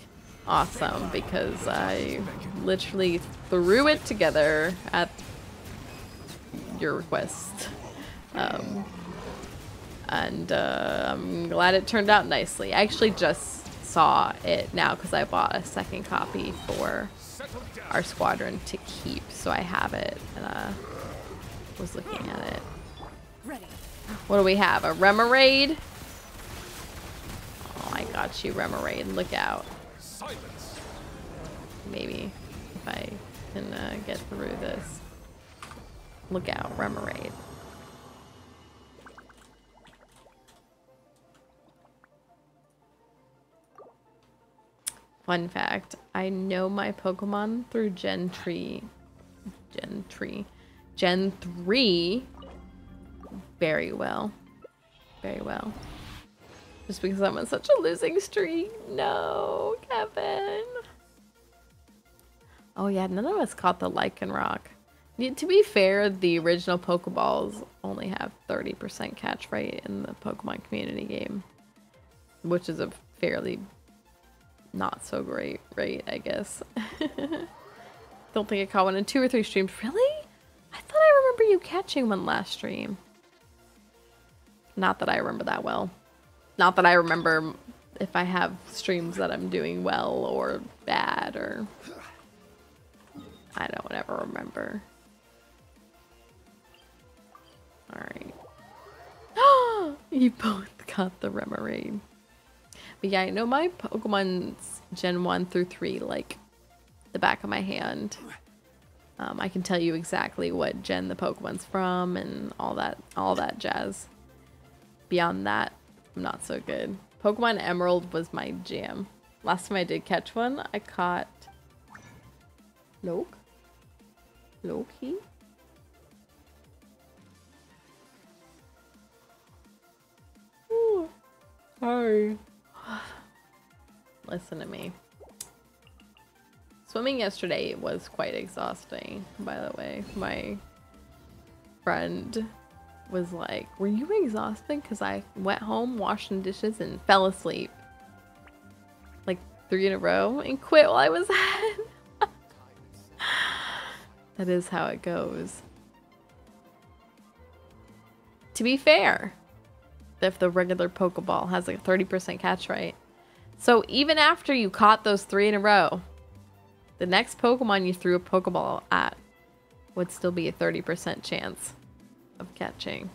awesome, because I literally threw it together at your request. And I'm glad it turned out nicely. I actually just saw it now because I bought a second copy for our squadron to keep, so I have it, and was looking at it. Ready. What do we have? A Remoraid? Oh, I got you, Remoraid. Look out. Silence. Maybe if I can get through this. Look out, Remoraid. Fun fact, I know my Pokemon through Gen 3 very well. Very well. Just because I'm on such a losing streak. No, Kevin. Oh yeah, none of us caught the Lycanroc. To be fair, the original Pokeballs only have 30% catch rate in the Pokemon community game, which is a fairly not so great rate, I guess. Don't think I caught one in 2 or 3 streams. Really? I thought I remember you catching one last stream. Not that I remember that well. Not that I remember if I have streams that I'm doing well or bad, or I don't ever remember. Alright. You both got the Remoraid. But yeah, I know my Pokemon's Gen 1 through 3 like the back of my hand. I can tell you exactly what gen the Pokemon's from and all that jazz. Beyond that, I'm not so good. Pokemon Emerald was my jam. Last time I did catch one, I caught Loki? Ooh. Sorry. Listen to me. Swimming yesterday was quite exhausting, by the way. My friend was like, were you exhausted? Because I went home, washed some dishes, and fell asleep. Like 3 in a row and quit while I was ahead. That is how it goes. To be fair, if the regular Pokeball has like a 30% catch rate. So even after you caught those 3 in a row, the next Pokemon you threw a Pokeball at would still be a 30% chance of catching.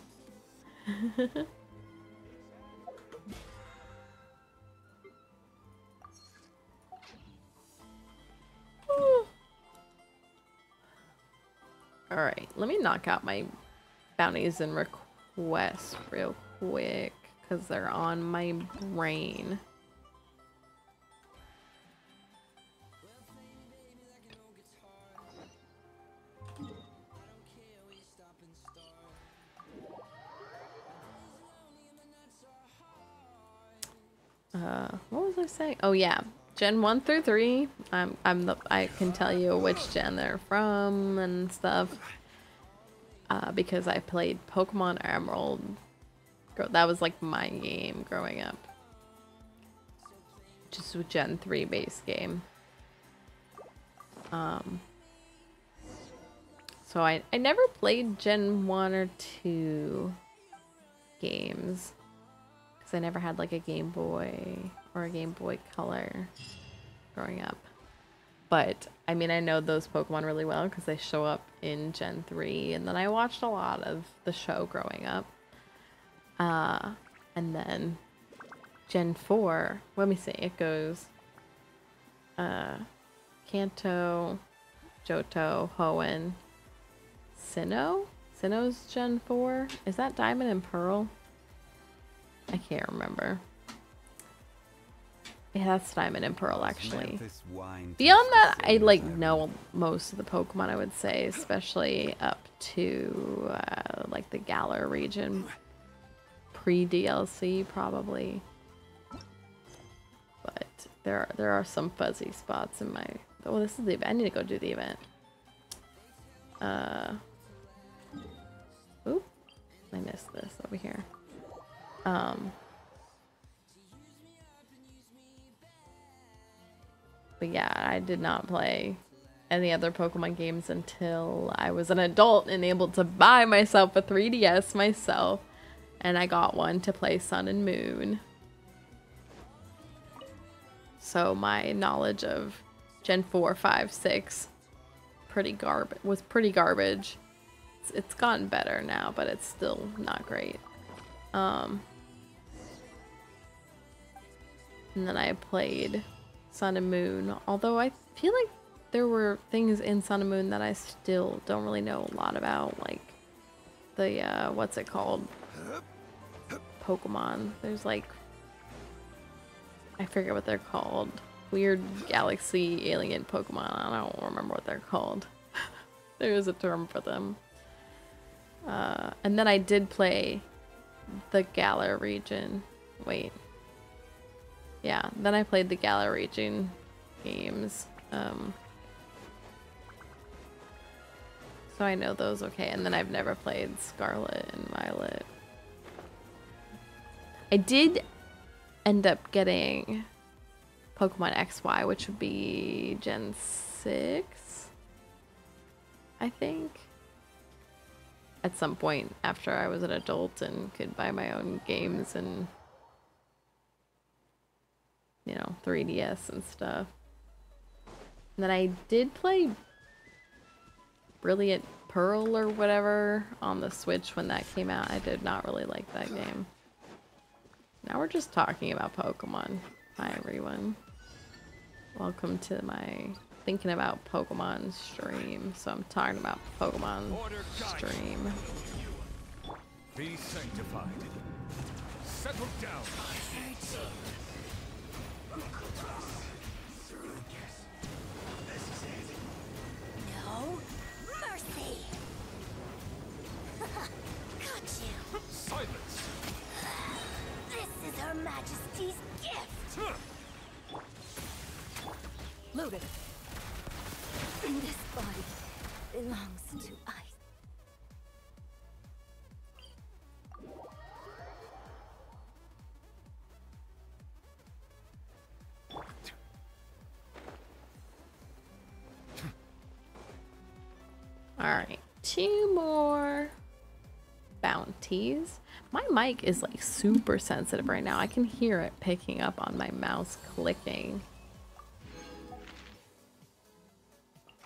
Alright, let me knock out my bounties and requests real quick because they're on my brain. What was I saying? Oh yeah, Gen 1 through 3. I can tell you which gen they're from and stuff. Because I played Pokemon Emerald. That was like my game growing up. Just a Gen 3 base game. So I never played Gen 1 or 2 games. Because I never had like a Game Boy or a Game Boy Color growing up. But, I mean, I know those Pokemon really well because they show up in Gen 3. And then I watched a lot of the show growing up. And then Gen 4, let me see, it goes Kanto, Johto, Hoenn, Sinnoh? Sinnoh's Gen 4? Is that Diamond and Pearl? I can't remember. Yeah, that's Diamond and Pearl, actually. Beyond that, I like know most of the Pokemon, I would say, especially up to like the Galar region, pre-DLC probably. But there are some fuzzy spots in my. Oh, this is the event. I need to go do the event. Oop, I missed this over here. But yeah, I did not play any other Pokemon games until I was an adult and able to buy myself a 3DS myself. And I got one to play Sun and Moon. So my knowledge of Gen 4, 5, 6 was pretty garbage. It's gotten better now, but it's still not great. And then I played Sun and Moon, although I feel like there were things in Sun and Moon that I still don't really know a lot about, like the what's it called, Pokemon. There's like, I forget what they're called, weird galaxy alien Pokemon. I don't remember what they're called. There is a term for them. And then I did play the Galar region. Wait. Yeah, then I played the Galar region games. So I know those okay. And then I've never played Scarlet and Violet. I did end up getting Pokemon XY, which would be Gen 6, I think. At some point after I was an adult and could buy my own games and, you know, 3DS and stuff. And then I did play Brilliant Pearl or whatever on the Switch when that came out. I did not really like that game. Now we're just talking about Pokemon. Hi everyone. Welcome to my thinking about Pokemon stream. So I'm talking about Pokemon stream. Be sanctified. Settle down. No mercy. Got you. Silence. This is Her Majesty's gift. Loaded. This body belongs to ice. Alright, 2 more bounties. My mic is like super sensitive right now. I can hear it picking up on my mouse clicking.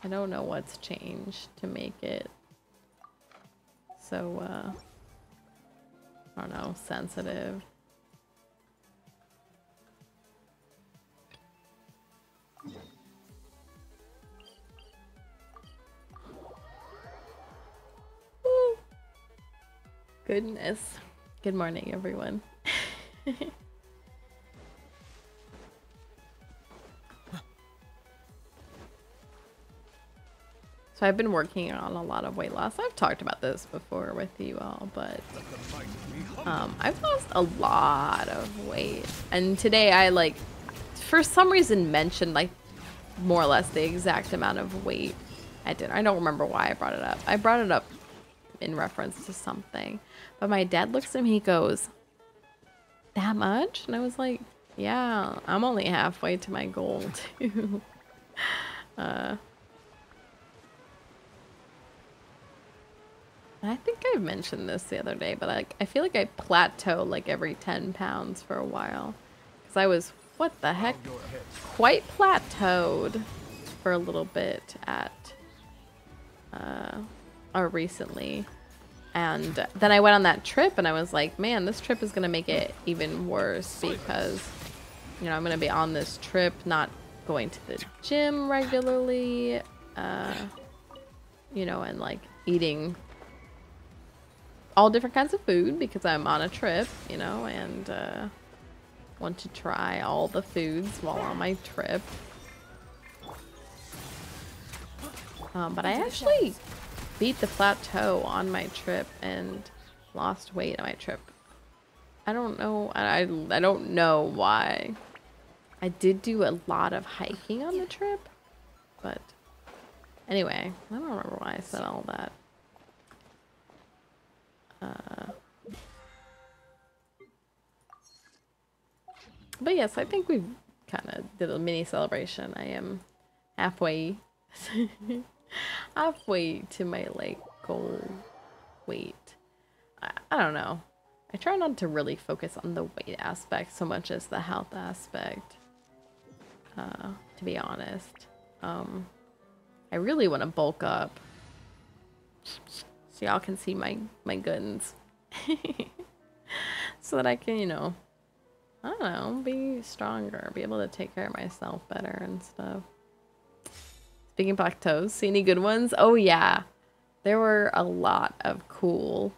I don't know what's changed to make it so, I don't know, sensitive. Woo. Goodness. Good morning, everyone. So I've been working on a lot of weight loss. I've talked about this before with you all, but I've lost a lot of weight. And today I like, for some reason, mentioned like more or less the exact amount of weight I did. I don't remember why I brought it up. I brought it up in reference to something. But my dad looks at me, he goes, "That much?" And I was like, yeah, I'm only halfway to my goal too. I think I mentioned this the other day, but I feel like I plateaued like every 10 pounds for a while. Because I was, what the heck, quite plateaued for a little bit at, or recently. And then I went on that trip and I was like, man, this trip is going to make it even worse because, you know, I'm going to be on this trip, not going to the gym regularly, you know, and like eating all different kinds of food because I'm on a trip, you know, and want to try all the foods while on my trip. But I actually beat the plateau on my trip and lost weight on my trip. I don't know. I don't know why. I did do a lot of hiking on the trip, but anyway, I don't remember why I said all that. But yes, I think we kind of did a mini celebration. I am halfway halfway to my like goal weight. I don't know. I try not to really focus on the weight aspect so much as the health aspect, to be honest. I really want to bulk up so y'all can see my goods. So that I can, you know, I don't know, be stronger, be able to take care of myself better and stuff. Speaking of plateaus, see any good ones? Oh yeah, there were a lot of cool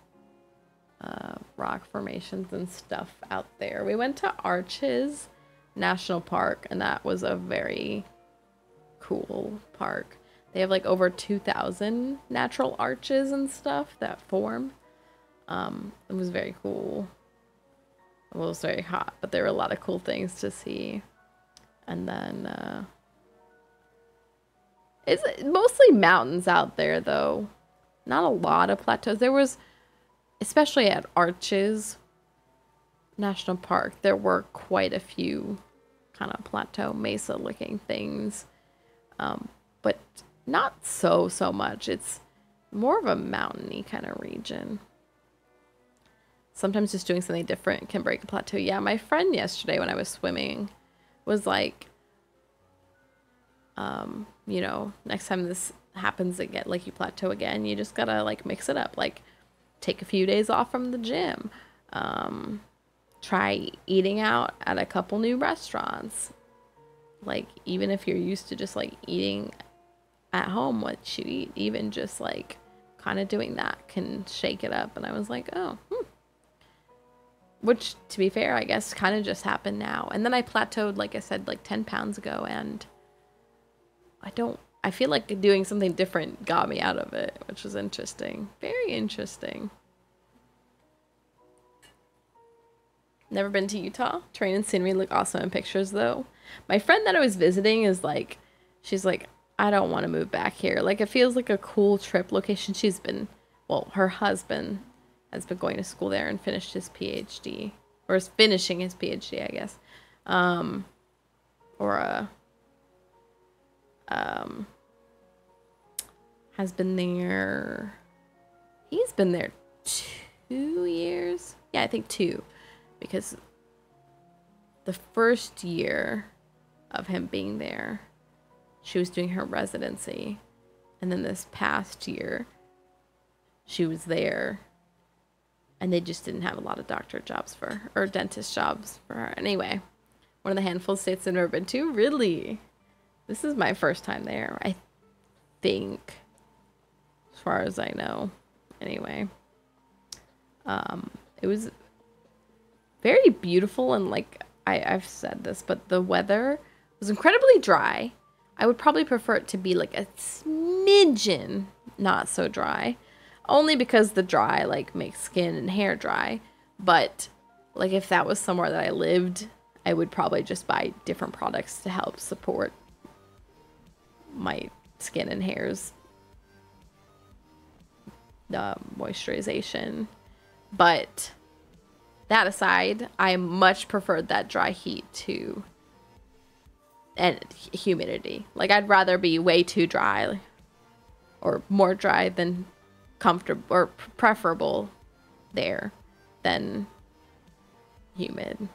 rock formations and stuff out there. We went to Arches National Park, and that was a very cool park. They have like over 2,000 natural arches and stuff that form. It was very cool. It was very hot, but there were a lot of cool things to see. And then it's mostly mountains out there though. Not a lot of plateaus. There was, especially at Arches National Park, there were quite a few kind of plateau mesa looking things. But not so much. It's more of a mountainy kind of region. Sometimes just doing something different can break a plateau. Yeah, my friend yesterday when I was swimming was like, you know, next time this happens again, like you plateau again, you just gotta like mix it up. Like take a few days off from the gym. Try eating out at a couple new restaurants. Like even if you're used to just like eating at home what you eat, even just like kind of doing that can shake it up. And I was like, oh, which to be fair, I guess kind of just happened now. And then I plateaued, like I said, like 10 pounds ago, and I feel like doing something different got me out of it, which was interesting. Very interesting. Never been to Utah. Terrain and scenery look awesome in pictures though. My friend that I was visiting is like, she's like, I don't want to move back here. Like it feels like a cool trip location. She's been, well, her husband has been going to school there and finished his PhD, or is finishing his PhD, I guess. has been there. He's been there 2 years. Yeah, I think 2. Because the first year of him being there, she was doing her residency. And then this past year, she was there. And they just didn't have a lot of doctor jobs for her, or dentist jobs for her. Anyway, one of the handful of states I've never been to. Really? This is my first time there, I think. As far as I know. Anyway. It was very beautiful, and like I've said this, but the weather was incredibly dry. I would probably prefer it to be like a smidgen not so dry, only because the dry like makes skin and hair dry. But like if that was somewhere that I lived, I would probably just buy different products to help support my skin and hair's moisturization. But that aside, I much preferred that dry heat to and humidity. Like I'd rather be way too dry or more dry than comfortable or preferable there than humid.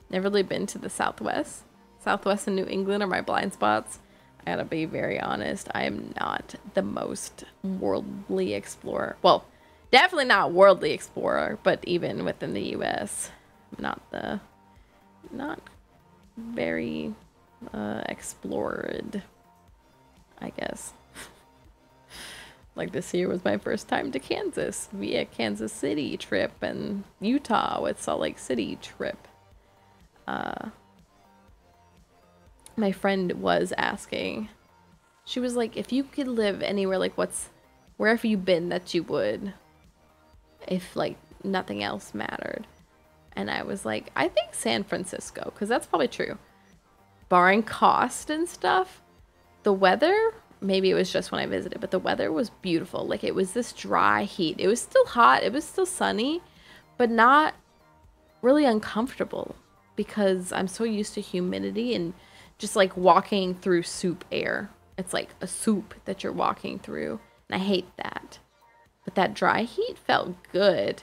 Never really been to the Southwest. Southwest and New England are my blind spots. I gotta be very honest. I am not the most worldly explorer. Well, definitely not worldly explorer, but even within the U.S., not very explored, I guess. Like this year was my first time to Kansas via Kansas City trip and Utah with Salt Lake City trip. My friend was asking, she was like, if you could live anywhere, like where have you been that you would, if like nothing else mattered? And I was like, I think San Francisco, because that's probably true. Barring cost and stuff, the weather, maybe it was just when I visited, but the weather was beautiful. Like it was this dry heat. It was still hot, it was still sunny, but not really uncomfortable because I'm so used to humidity and just like walking through soup air. It's like a soup that you're walking through, and I hate that. But that dry heat felt good.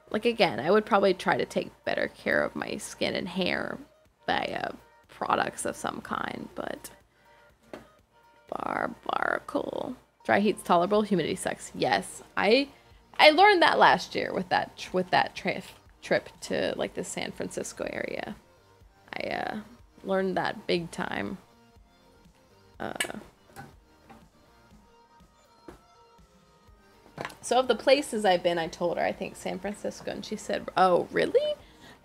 Like again, I would probably try to take better care of my skin and hair by products of some kind, but cool. Dry heat's tolerable, humidity sucks. Yes, I learned that last year with that trip to like the San Francisco area. I learned that big time. So of the places I've been, I told her I think San Francisco, and she said, oh really?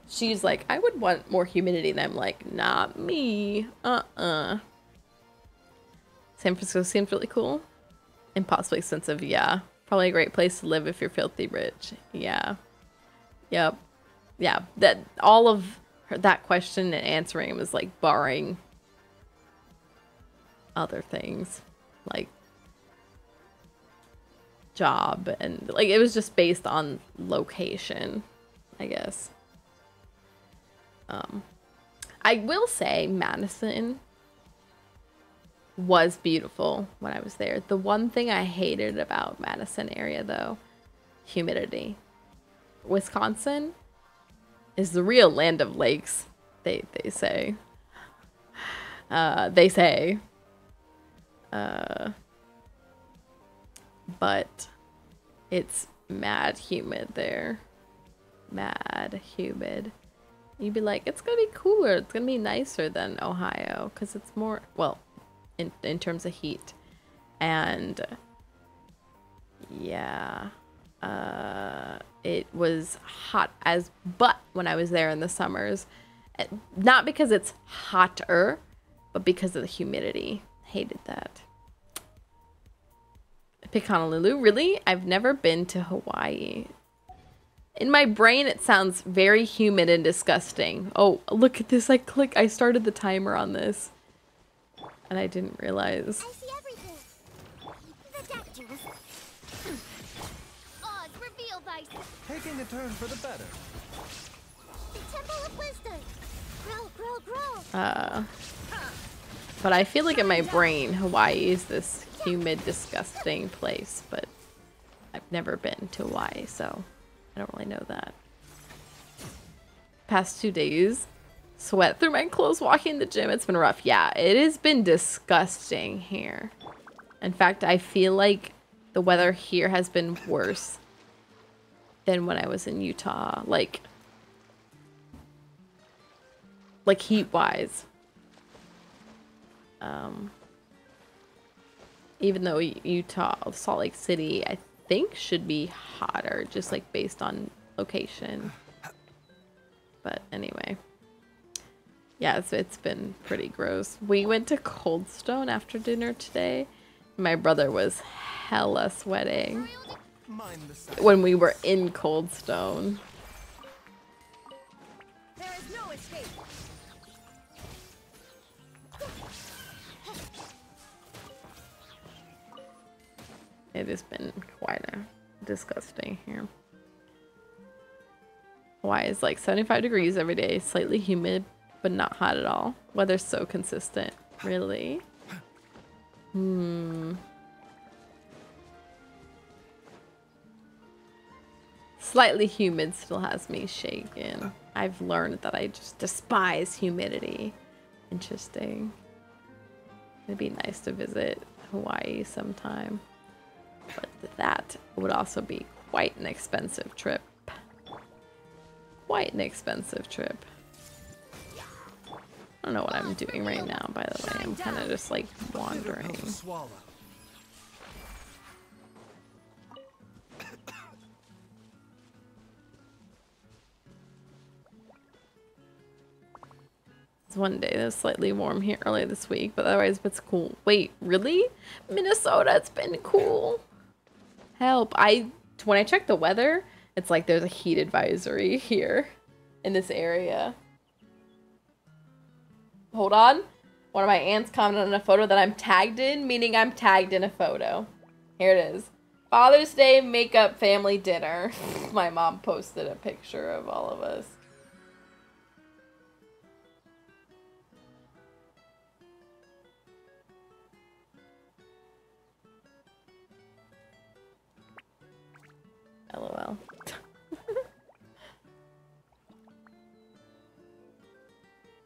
She's like, I would want more humidity, and I'm like, not me. San Francisco seems really cool and possibly expensive. Yeah, probably a great place to live if you're filthy rich. Yeah, yep, yeah. That all of that question and answering was like barring other things like job, and like it was just based on location, I guess. I will say Madison was beautiful when I was there. The one thing I hated about Madison area though, humidity. Wisconsin is the real land of lakes, they say. But it's mad humid there. Mad humid. You'd be like, it's gonna be cooler, it's gonna be nicer than Ohio, because it's more, well, in terms of heat. And yeah, it was hot as butt when I was there in the summers. Not because it's hotter, but because of the humidity. Hated that. Pick Honolulu. Really? I've never been to Hawaii. In my brain, it sounds very humid and disgusting. Oh, look at this. I started the timer on this. And I didn't realize. I see everything. The doctors. Oz, reveal thyself. Taking a turn for the better. The Temple of Wisdom. Grow, grow, grow. But I feel like in my brain, Hawaii is this humid, disgusting place, but I've never been to Hawaii, so I don't really know that. Past 2 days, sweat through my clothes walking the gym. It's been rough. Yeah, it has been disgusting here. In fact, I feel like the weather here has been worse than when I was in Utah. Like heat-wise. Even though Utah, Salt Lake City, I think should be hotter, just like based on location. But anyway. Yeah, it's been pretty gross. We went to Cold Stone after dinner today. My brother was hella sweating when we were in Cold Stone. There is no escape. It has been quite disgusting here. Hawaii is like 75 degrees every day, slightly humid, but not hot at all. Weather's so consistent. Really? Slightly humid still has me shaken. I've learned that I just despise humidity. Interesting. It'd be nice to visit Hawaii sometime. But that would also be quite an expensive trip. Quite an expensive trip. I don't know what I'm doing right now, by the way. I'm kind of just like wandering. Swallow. It's one day that was slightly warm here earlier this week, but otherwise it's cool. Wait, really? Minnesota, it's been cool. Help. When I check the weather, it's like there's a heat advisory here in this area. Hold on. One of my aunts commented on a photo that I'm tagged in, meaning I'm tagged in a photo. Here it is. Father's Day makeup family dinner. My mom posted a picture of all of us. LOL.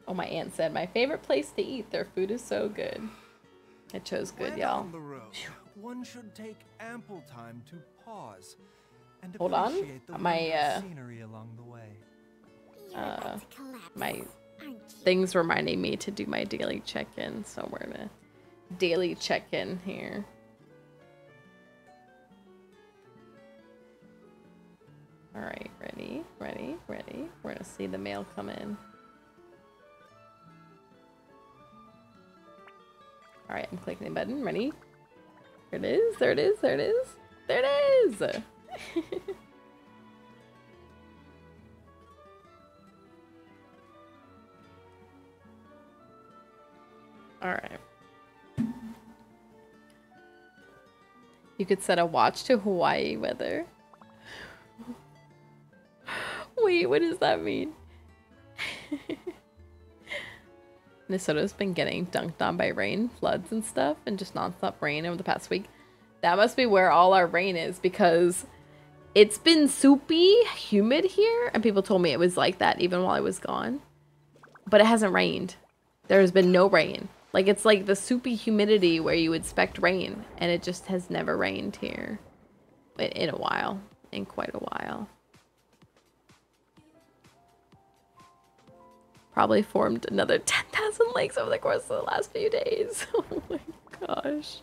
Oh, my aunt said, my favorite place to eat. Their food is so good. It chose good, y'all. On the road, one should take ample time to pause and Hold on. appreciate the My scenery along the way. You're about to collapse, my aren't you? thing's reminding me to do my daily check-in, so we're gonna daily check-in here. All right, ready, ready, ready. We're gonna see the mail come in. All right, I'm clicking the button. Ready? There it is. There it is. There it is. There it is. All right. You could set a watch to Hawaii weather. Wait, what does that mean? Minnesota's been getting dunked on by rain, floods and stuff, and just nonstop rain over the past week. That must be where all our rain is, because it's been soupy, humid here, and people told me it was like that even while I was gone. But it hasn't rained. There has been no rain. Like, it's like the soupy humidity where you would expect rain, and it just has never rained here in a while, in quite a while. Probably formed another 10,000 lakes over the course of the last few days. Oh my gosh.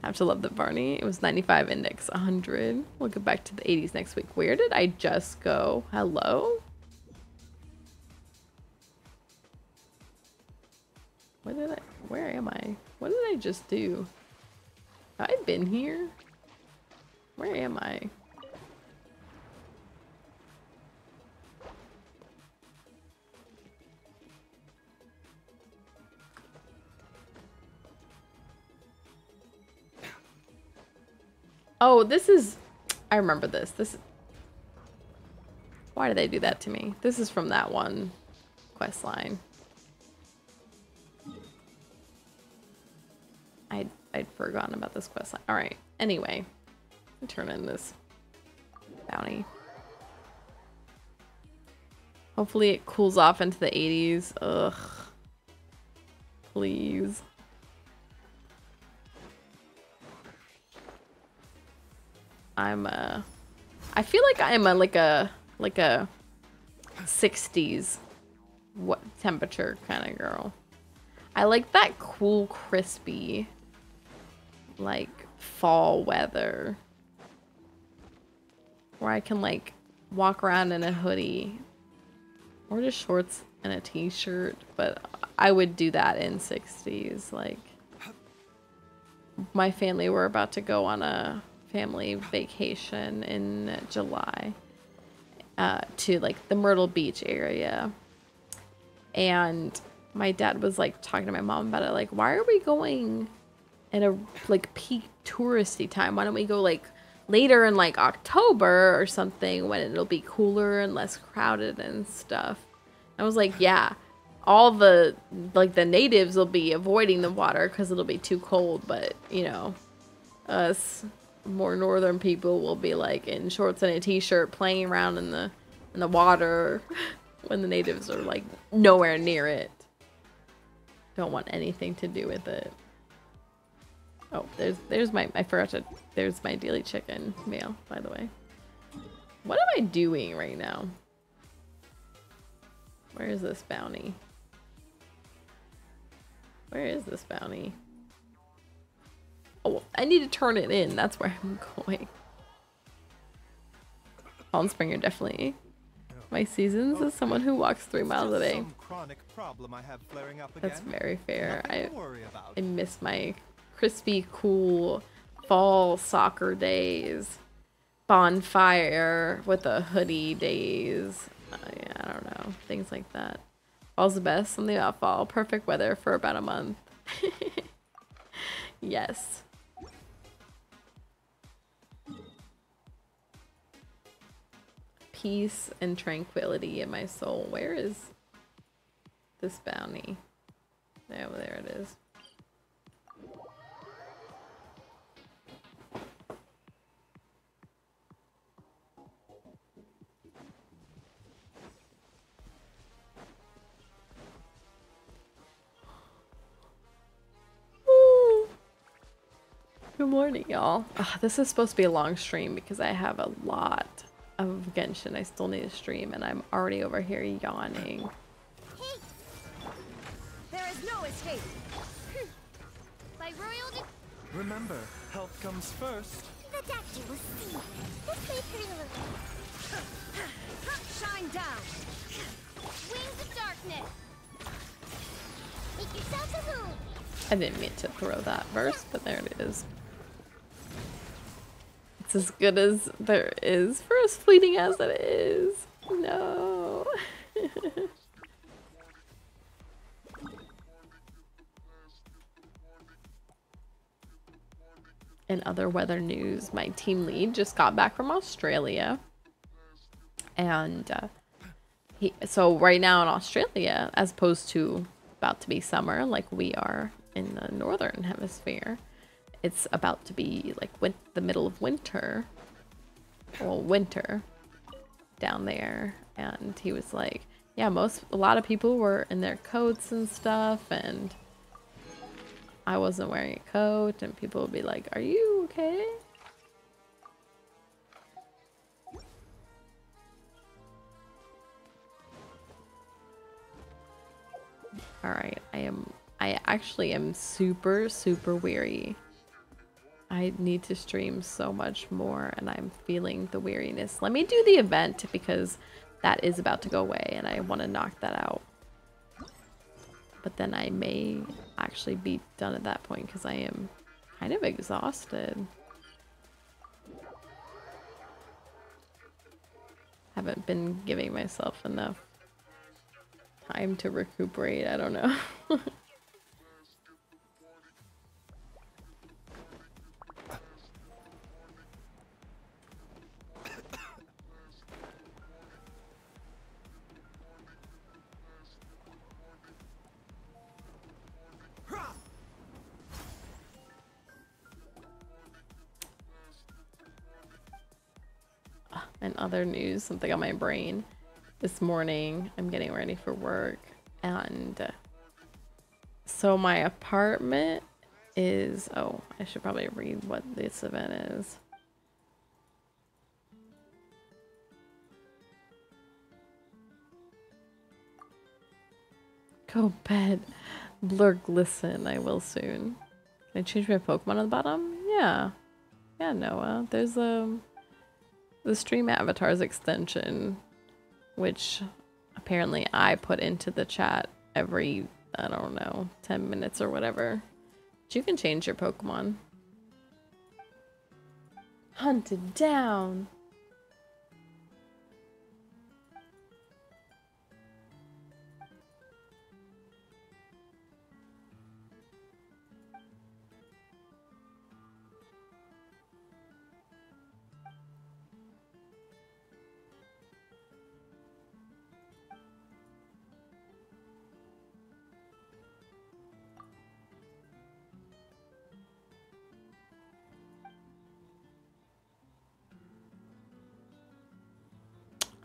I have to love the Barney. It was 95 index 100. We'll go back to the 80s next week. Where did I just go? Hello? Where am I? What did I just do? Have I been here? Where am I? Oh, this is... I remember this. Why did they do that to me? This is from that one quest line. I'd forgotten about this quest line. All right. Anyway, turn in this bounty. Hopefully it cools off into the 80s. Ugh. Please. I feel like I'm like a 60s what temperature kind of girl. I like that cool, crispy, like fall weather where I can like walk around in a hoodie or just shorts and a t-shirt, but I would do that in 60s. Like my family were about to go on a family vacation in July to like the Myrtle Beach area, and my dad was like talking to my mom about it, like, why are we going in a like peak touristy time? Why don't we go like later in like October or something when it'll be cooler and less crowded and stuff? I was like, yeah, all the like the natives will be avoiding the water because it'll be too cold, but you know, us more northern people will be like in shorts and a t-shirt playing around in the water when the natives are like nowhere near it. Don't want anything to do with it. Oh, there's my, I forgot to, there's my daily chicken meal, by the way. What am I doing right now? Where is this bounty? Where is this bounty? Oh, I need to turn it in. That's where I'm going. Palm Springer, definitely. My seasons as someone who walks 3 miles a day. Some chronic problem I have flaring up again. That's very fair. Nothing to worry about. I miss my crispy, cool fall soccer days. Bonfire with a hoodie days. Yeah, I don't know. Things like that. Fall's the best. Something about fall. Perfect weather for about a month. Yes. Peace and tranquility in my soul. Where is this bounty? Oh, there it is. Ooh. Good morning, y'all. This is supposed to be a long stream because I have a lot of Genshin I still need to stream, and I'm already over here yawning. Hey, There is no escape. by royal Remember, health comes first. the doctor will see. This may hurt a little. Shine down. Wings of darkness. Make yourself a move. I didn't mean to throw that verse, but there it is. It's as good as there is for as fleeting as it is. No. In other weather news, my team lead just got back from Australia. And so right now in Australia, as opposed to about to be summer like we are in the northern hemisphere, it's about to be like the middle of winter. Well, winter down there. And he was like, yeah, a lot of people were in their coats and stuff, and I wasn't wearing a coat, and people would be like, are you okay? All right, I actually am super, super weary. I need to stream so much more, and I'm feeling the weariness. Let me do the event because that is about to go away, and I want to knock that out. But then I may actually be done at that point because I am kind of exhausted. Haven't been giving myself enough time to recuperate. I don't know. and other news, something on my brain. This morning, I'm getting ready for work, and so my apartment is, oh, I should probably read what this event is. Go bed. Blur glisten, I will soon. Can I change my Pokemon on the bottom? Yeah. Yeah, Noah. There's the stream avatars extension, which apparently I put into the chat every, I don't know, 10 minutes or whatever. But you can change your Pokemon. Hunted down.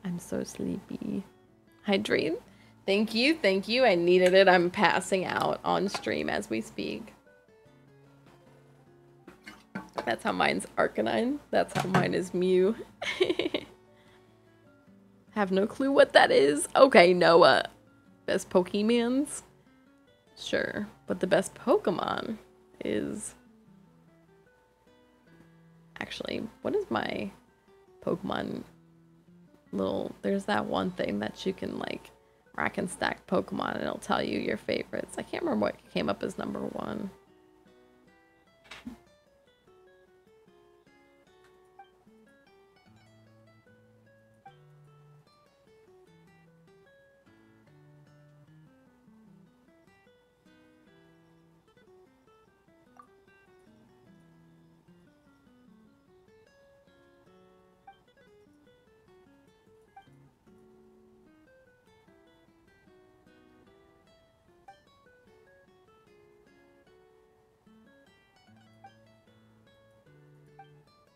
I'm so sleepy. Hydrate. Thank you, thank you. I needed it. I'm passing out on stream as we speak. That's how mine's Arcanine. That's how mine is Mew. Have no clue what that is. Okay, Noah. Best Pokemons? Sure. But the best Pokemon is... Actually, what is my Pokemon little... There's that one thing that you can, like, rack and stack Pokemon and it'll tell you your favorites. I can't remember what came up as #1.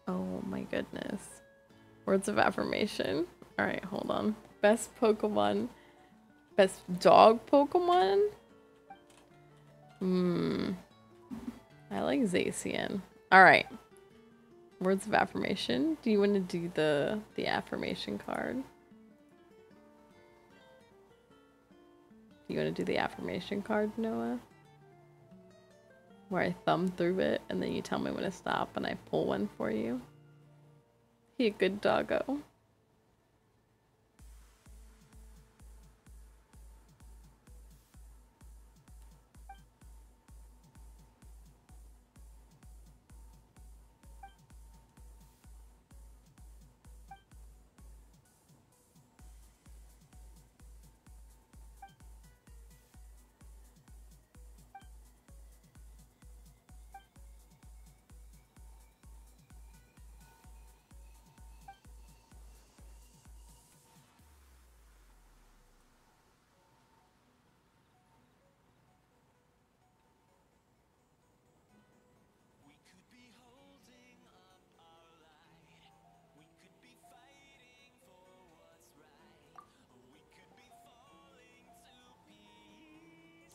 Oh my goodness. Words of affirmation. Alright, hold on. Best Pokemon. Best dog Pokemon? I like Zacian. Alright. Words of affirmation. Do you want to do the affirmation card? Do you want to do the affirmation card, Noah? Where I thumb through it and then you tell me when to stop and I pull one for you. He a good doggo.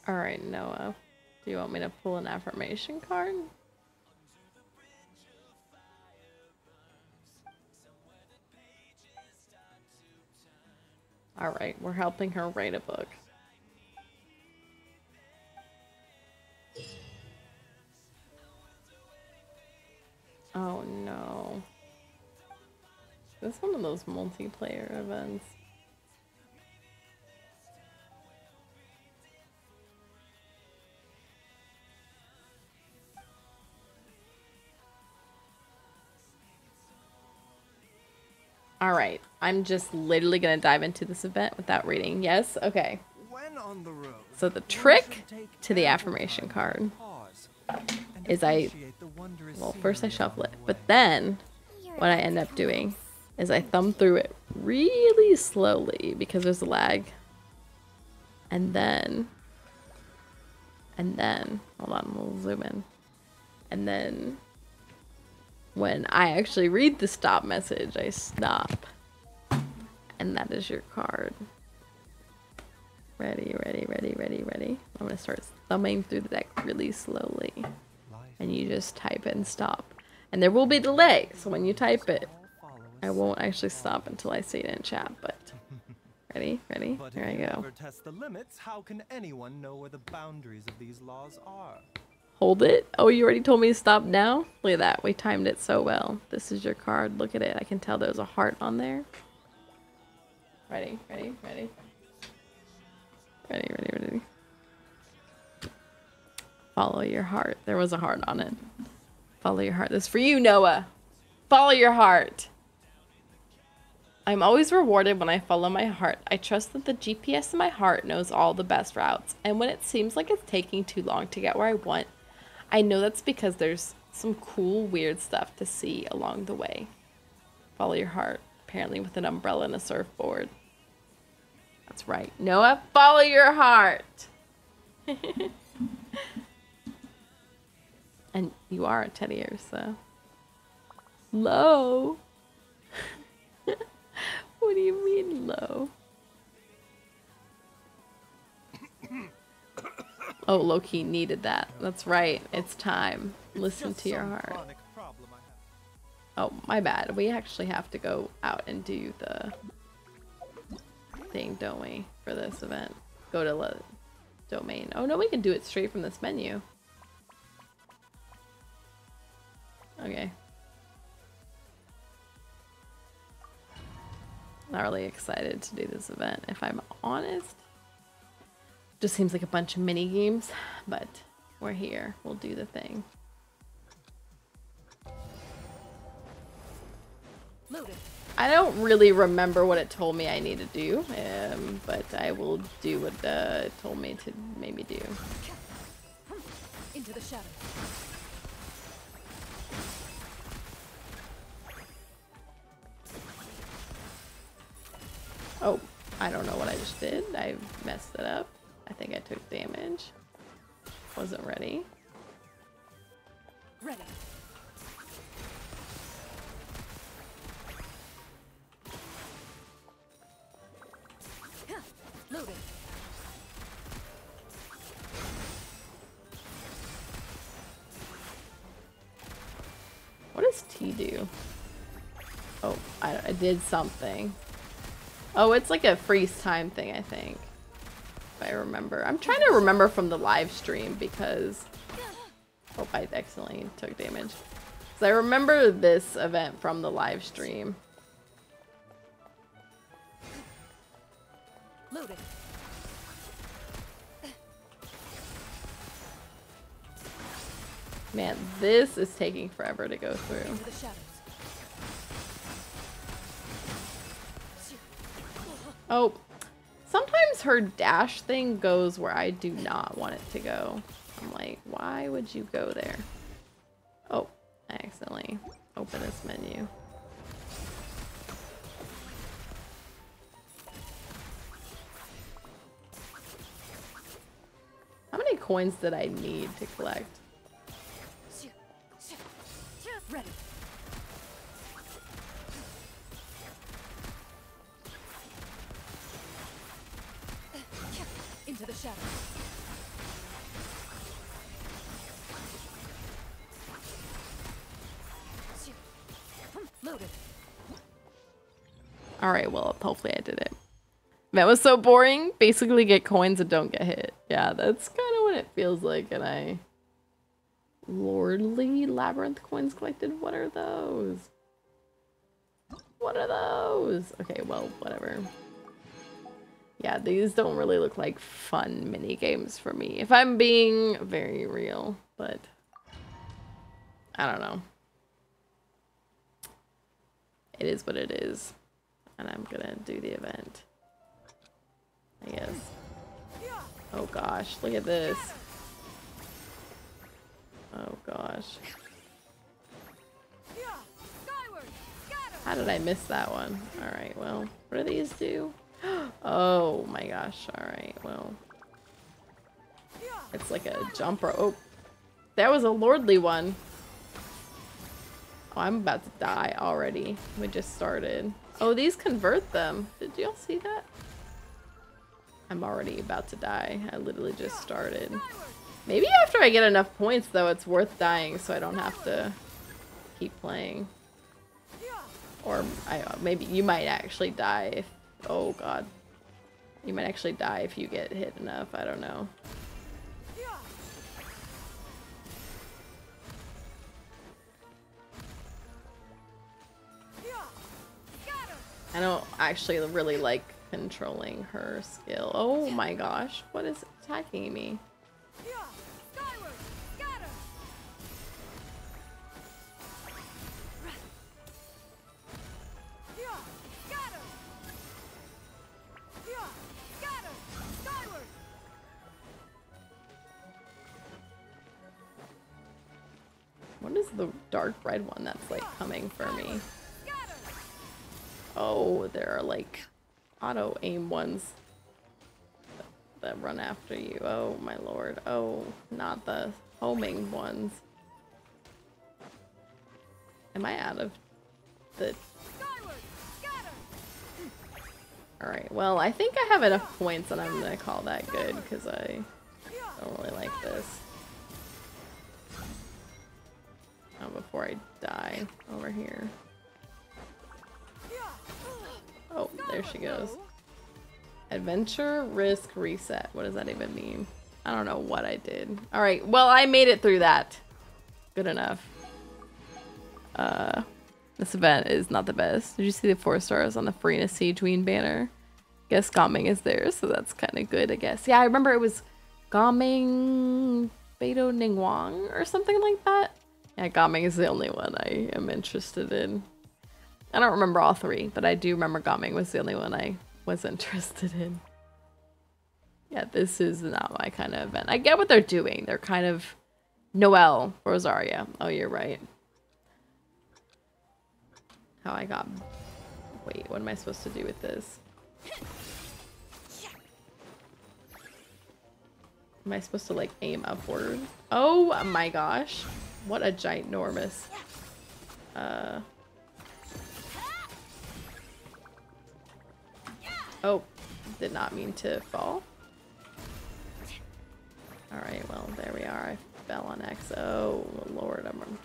Alright, Noah. Do you want me to pull an affirmation card? Alright, we're helping her write a book. Oh no. This is one of those multiplayer events. Alright, I'm just literally gonna dive into this event without reading. Yes? Okay. When on the road, So the one trick should take to the ample affirmation time to card pause and is I, appreciate the wondrous well, first I scenery shuffle it, along the but way. then You're what I end up doing is I thumb through it really slowly because there's a lag. And then, hold on, we'll zoom in. And then when I actually read the stop message, I stop And that is your card. Ready, ready, ready, ready, ready. I'm gonna start thumbing through the deck really slowly. And you just type it and stop. And there will be delay, so when you type it, I won't actually stop until I say it in chat, but ready, ready, But here if I you go. never test the limits, how can anyone know where the boundaries of these laws are? Hold it. Oh, you already told me to stop now? Look at that. We timed it so well. This is your card. Look at it. I can tell there's a heart on there. Ready, ready, ready. Ready, ready, ready. Follow your heart. There was a heart on it. Follow your heart. This is for you, Noah. Follow your heart. I'm always rewarded when I follow my heart. I trust that the GPS in my heart knows all the best routes. And when it seems like it's taking too long to get where I want, I know that's because there's some cool, weird stuff to see along the way. Follow your heart. Apparently with an umbrella and a surfboard. That's right. Noah, follow your heart. And you are a teddier, so. Low. What do you mean low? Oh, Loki needed that. That's right. It's time. Listen to your heart. Oh, my bad. We actually have to go out and do the thing, don't we? For this event. Go to the domain. Oh, no, we can do it straight from this menu. Okay. Not really excited to do this event, if I'm honest. Just seems like a bunch of mini games, but we're here. We'll do the thing. Loaded. I don't really remember what it told me I need to do, but I will do what it told me to maybe do. Into the shadows. Oh, I don't know what I just did. I messed it up. I think I took damage. Wasn't ready. Ready. Loaded. What does T do? Oh, I did something. Oh, it's like a freeze time thing, I think. If I remember. I'm trying to remember from the live stream because... Oh, I accidentally took damage. So I remember this event from the live stream. Loaded. Man, this is taking forever to go through. Into the shadows. Oh, sometimes her dash thing goes where I do not want it to go. I'm like, why would you go there? Oh, I accidentally opened this menu. How many coins did I need to collect? Ready. Into the shadows. Loaded. Alright, well, hopefully I did it. That was so boring. Basically get coins and don't get hit. Yeah, that's kind of what it feels like. And I... Lordly Labyrinth coins collected? What are those? What are those? Okay, well, whatever. Yeah, these don't really look like fun mini games for me. If I'm being very real, but... I don't know. It is what it is. And I'm gonna do the event. I guess. Oh gosh, look at this. Oh gosh. How did I miss that one? Alright, well, what do these do? Oh my gosh, alright, well. It's like a jumper. Oh, that was a lordly one. Oh, I'm about to die already. We just started. Oh, these convert them. Did y'all see that? I'm already about to die. I literally just started. Maybe after I get enough points, though, it's worth dying so I don't have to keep playing. Or maybe you might actually die if... Oh, God. You might actually die if you get hit enough. I don't know. I don't actually really like controlling her skill. Oh my gosh, what is attacking me? What is the dark red one that's like coming for me? Oh, there are like auto aim ones that run after you. Oh my lord. Oh, not the homing ones. Am I out of the... Alright, well, I think I have enough points and I'm gonna call that good because I don't really like this. Oh, before I die over here. Oh, there she goes. Adventure, risk, reset. What does that even mean? I don't know what I did. Alright, well, I made it through that. Good enough. This event is not the best. Did you see the 4 stars on the FriYAY Siege Queen banner? Guess Gaming is there, so that's kind of good, I guess. Yeah, I remember it was Gaming Beidou Ningguang or something like that. Yeah, Gaming is the only one I am interested in. I don't remember all 3, but I do remember Gaming was the only one I was interested in. Yeah, this is not my kind of event. I get what they're doing. They're kind of Noelle, Rosaria. Oh, you're right. How I got... Wait, what am I supposed to do with this? Am I supposed to, like, aim upward? Oh my gosh. What a ginormous... Oh, did not mean to fall. Alright, well, there we are. I fell on X. Oh, Lord, I'm...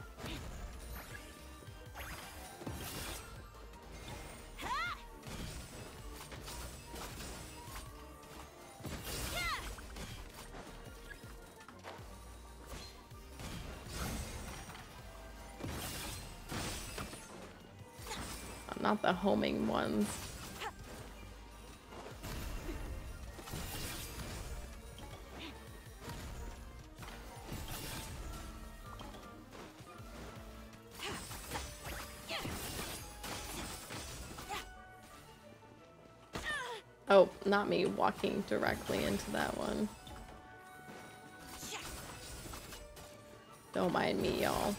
Not the homing ones. Oh, not me walking directly into that one. Don't mind me, y'all.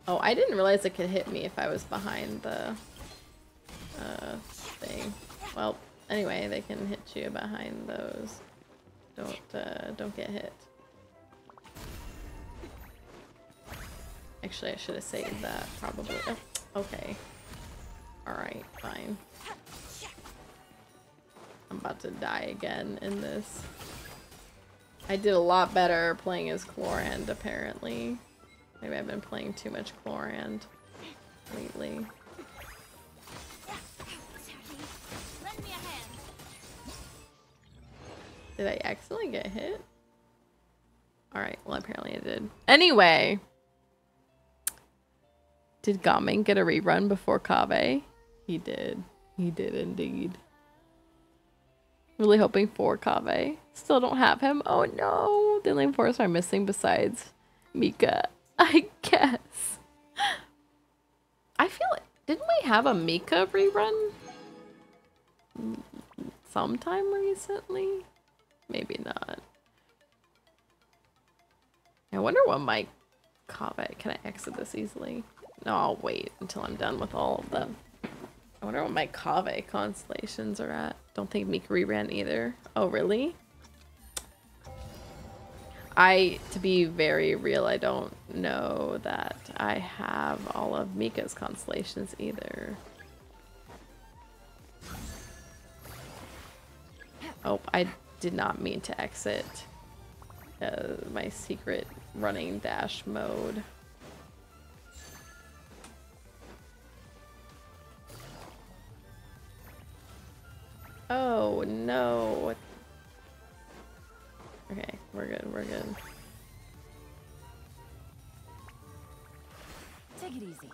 Oh, I didn't realize it could hit me if I was behind the thing. Well, anyway, they can hit you behind those. Don't get hit. Actually, I should have saved that, probably. Oh, okay. Alright, fine. I'm about to die again in this. I did a lot better playing as Chlorand, apparently. Maybe I've been playing too much Chlorand lately. Did I accidentally get hit? Alright, well apparently I did. Anyway! Did Gaming get a rerun before Kaveh? He did. He did indeed. Really hoping for Kaveh. Still don't have him. Oh no! The only force I'm missing besides Mika, I guess. I feel like... Didn't we have a Mika rerun? Sometime recently? Maybe not. I wonder what my Kaveh... Can I exit this easily? No, I'll wait until I'm done with all of them. I wonder what my Kave constellations are at. Don't think Mikuri ran either. Oh, really? To be very real, I don't know that I have all of Mika's constellations either. Oh, I did not mean to exit my secret running dash mode. Oh no. Okay, we're good, we're good. Take it easy.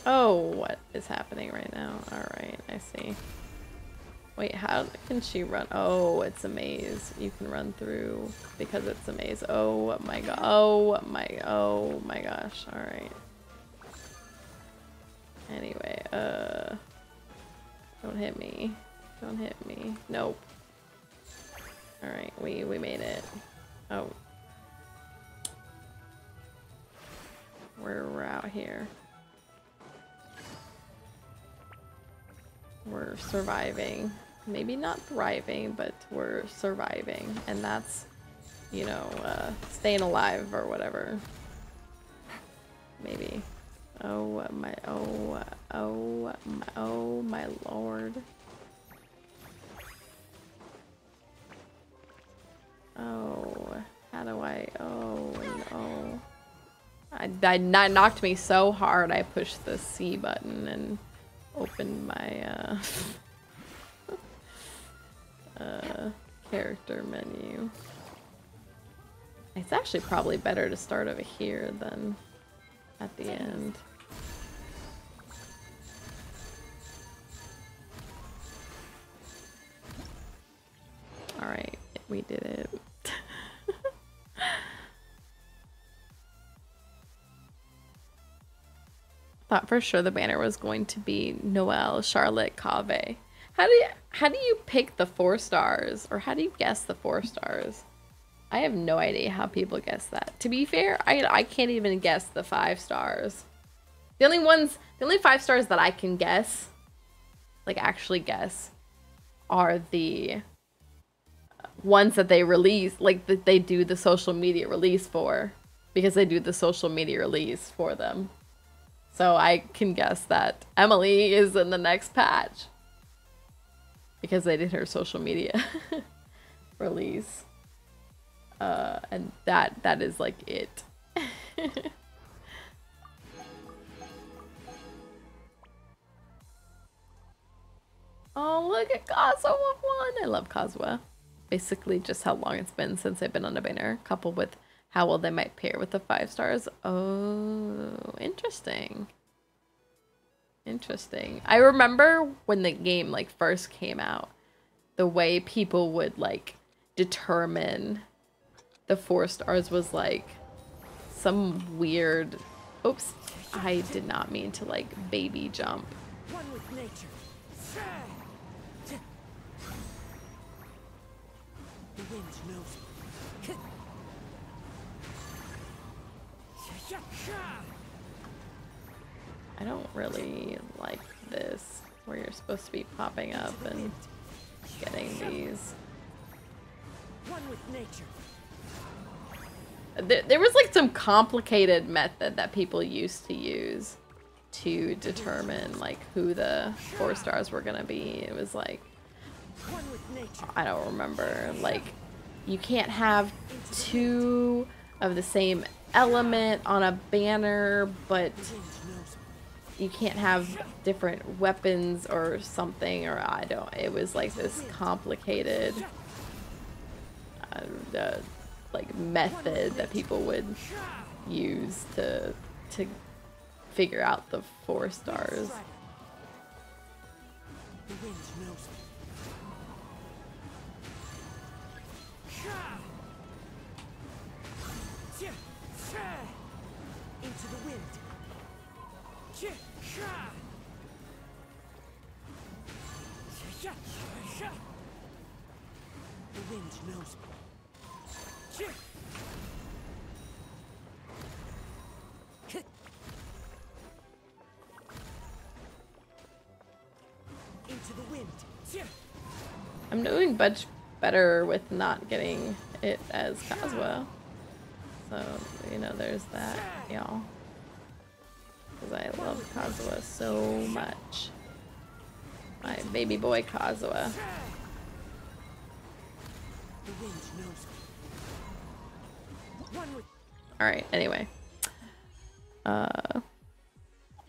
Oh, what is happening right now? Alright, I see. Wait, how can she run? Oh, it's a maze. You can run through because it's a maze. Oh my god. Oh my gosh. Alright. Anyway, don't hit me. Don't hit me. Nope. Alright, we made it. Oh. We're out here. We're surviving. Maybe not thriving, but we're surviving. And that's, you know, staying alive or whatever. Maybe. Oh my lord. Oh, how do I, oh no. That knocked me so hard I pushed the C button and opened my character menu. It's actually probably better to start over here than at the end. Alright, we did it. Thought for sure the banner was going to be Noelle, Charlotte, Kave. How do you pick the 4 stars? Or how do you guess the 4 stars? I have no idea how people guess that. To be fair, I can't even guess the 5 stars. The only 5 stars that I can guess, like actually guess, are the ones that they release, like that they do the social media release for, because they do the social media release for them. So I can guess that Emily is in the next patch because they did her social media release. And that is like it. Oh, look at Kazuha won! I love Kazuha. Basically just how long it's been since I've been on a banner, coupled with how well they might pair with the 5 stars. Oh, interesting. Interesting. I remember when the game like first came out, the way people would like determine the 4 stars was like some weird, oops, I did not mean to like baby jump. One with nature. The wind knows. I don't really like this, where you're supposed to be popping up and getting these. One with nature. There was like some complicated method that people used to use to determine like who the 4 stars were gonna be. It was like, One with nature. I don't remember, like you can't have 2 of the same element on a banner, but you can't have different weapons or something, or I don't, it was like this complicated like method that people would use to figure out the 4 stars. The wind knows. Into the wind. The wind knows. Into the wind. I'm doing much better with not getting it as Kazuha. So, you know, there's that, y'all. Because I love Kazuha so much. My baby boy Kazuha. The wind knows me. One with Alright, anyway.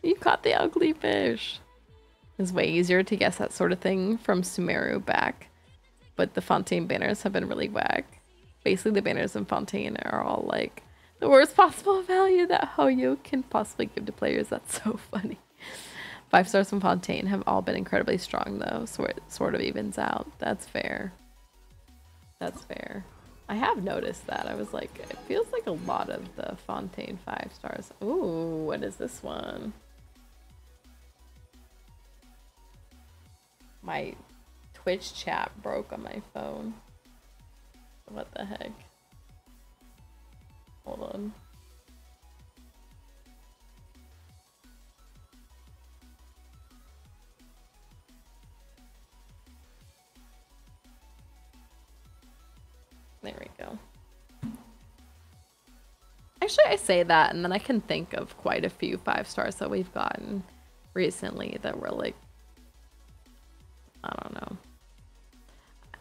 You caught the ugly fish. It's way easier to guess that sort of thing from Sumeru back. But the Fontaine banners have been really whack. Basically, the banners in Fontaine are all like the worst possible value that Hoyo can possibly give to players. That's so funny. 5 stars from Fontaine have all been incredibly strong though, so it sort of evens out. That's fair. That's fair. I have noticed that. I was like, it feels like a lot of the Fontaine 5 stars. Ooh, what is this one? My Twitch chat broke on my phone. What the heck? Hold on. There we go. Actually, I say that, and then I can think of quite a few 5 stars that we've gotten recently that were like, I don't know.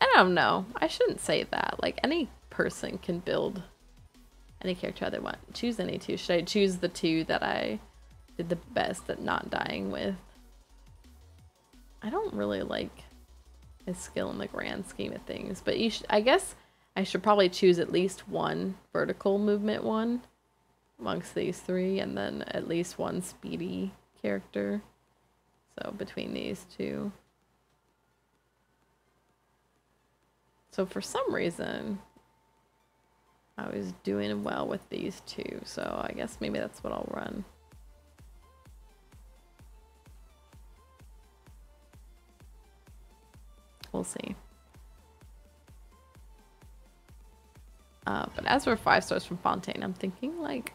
I don't know. I shouldn't say that. Like, any person can build any character they want. Choose any two. Should I choose the 2 that I did the best at not dying with? I don't really like his skill in the grand scheme of things, but you should, I guess I should probably choose at least one vertical movement one amongst these 3, and then at least one speedy character. So between these 2. So for some reason, I was doing well with these 2, so I guess maybe that's what I'll run. We'll see. But as for 5 stars from Fontaine, I'm thinking like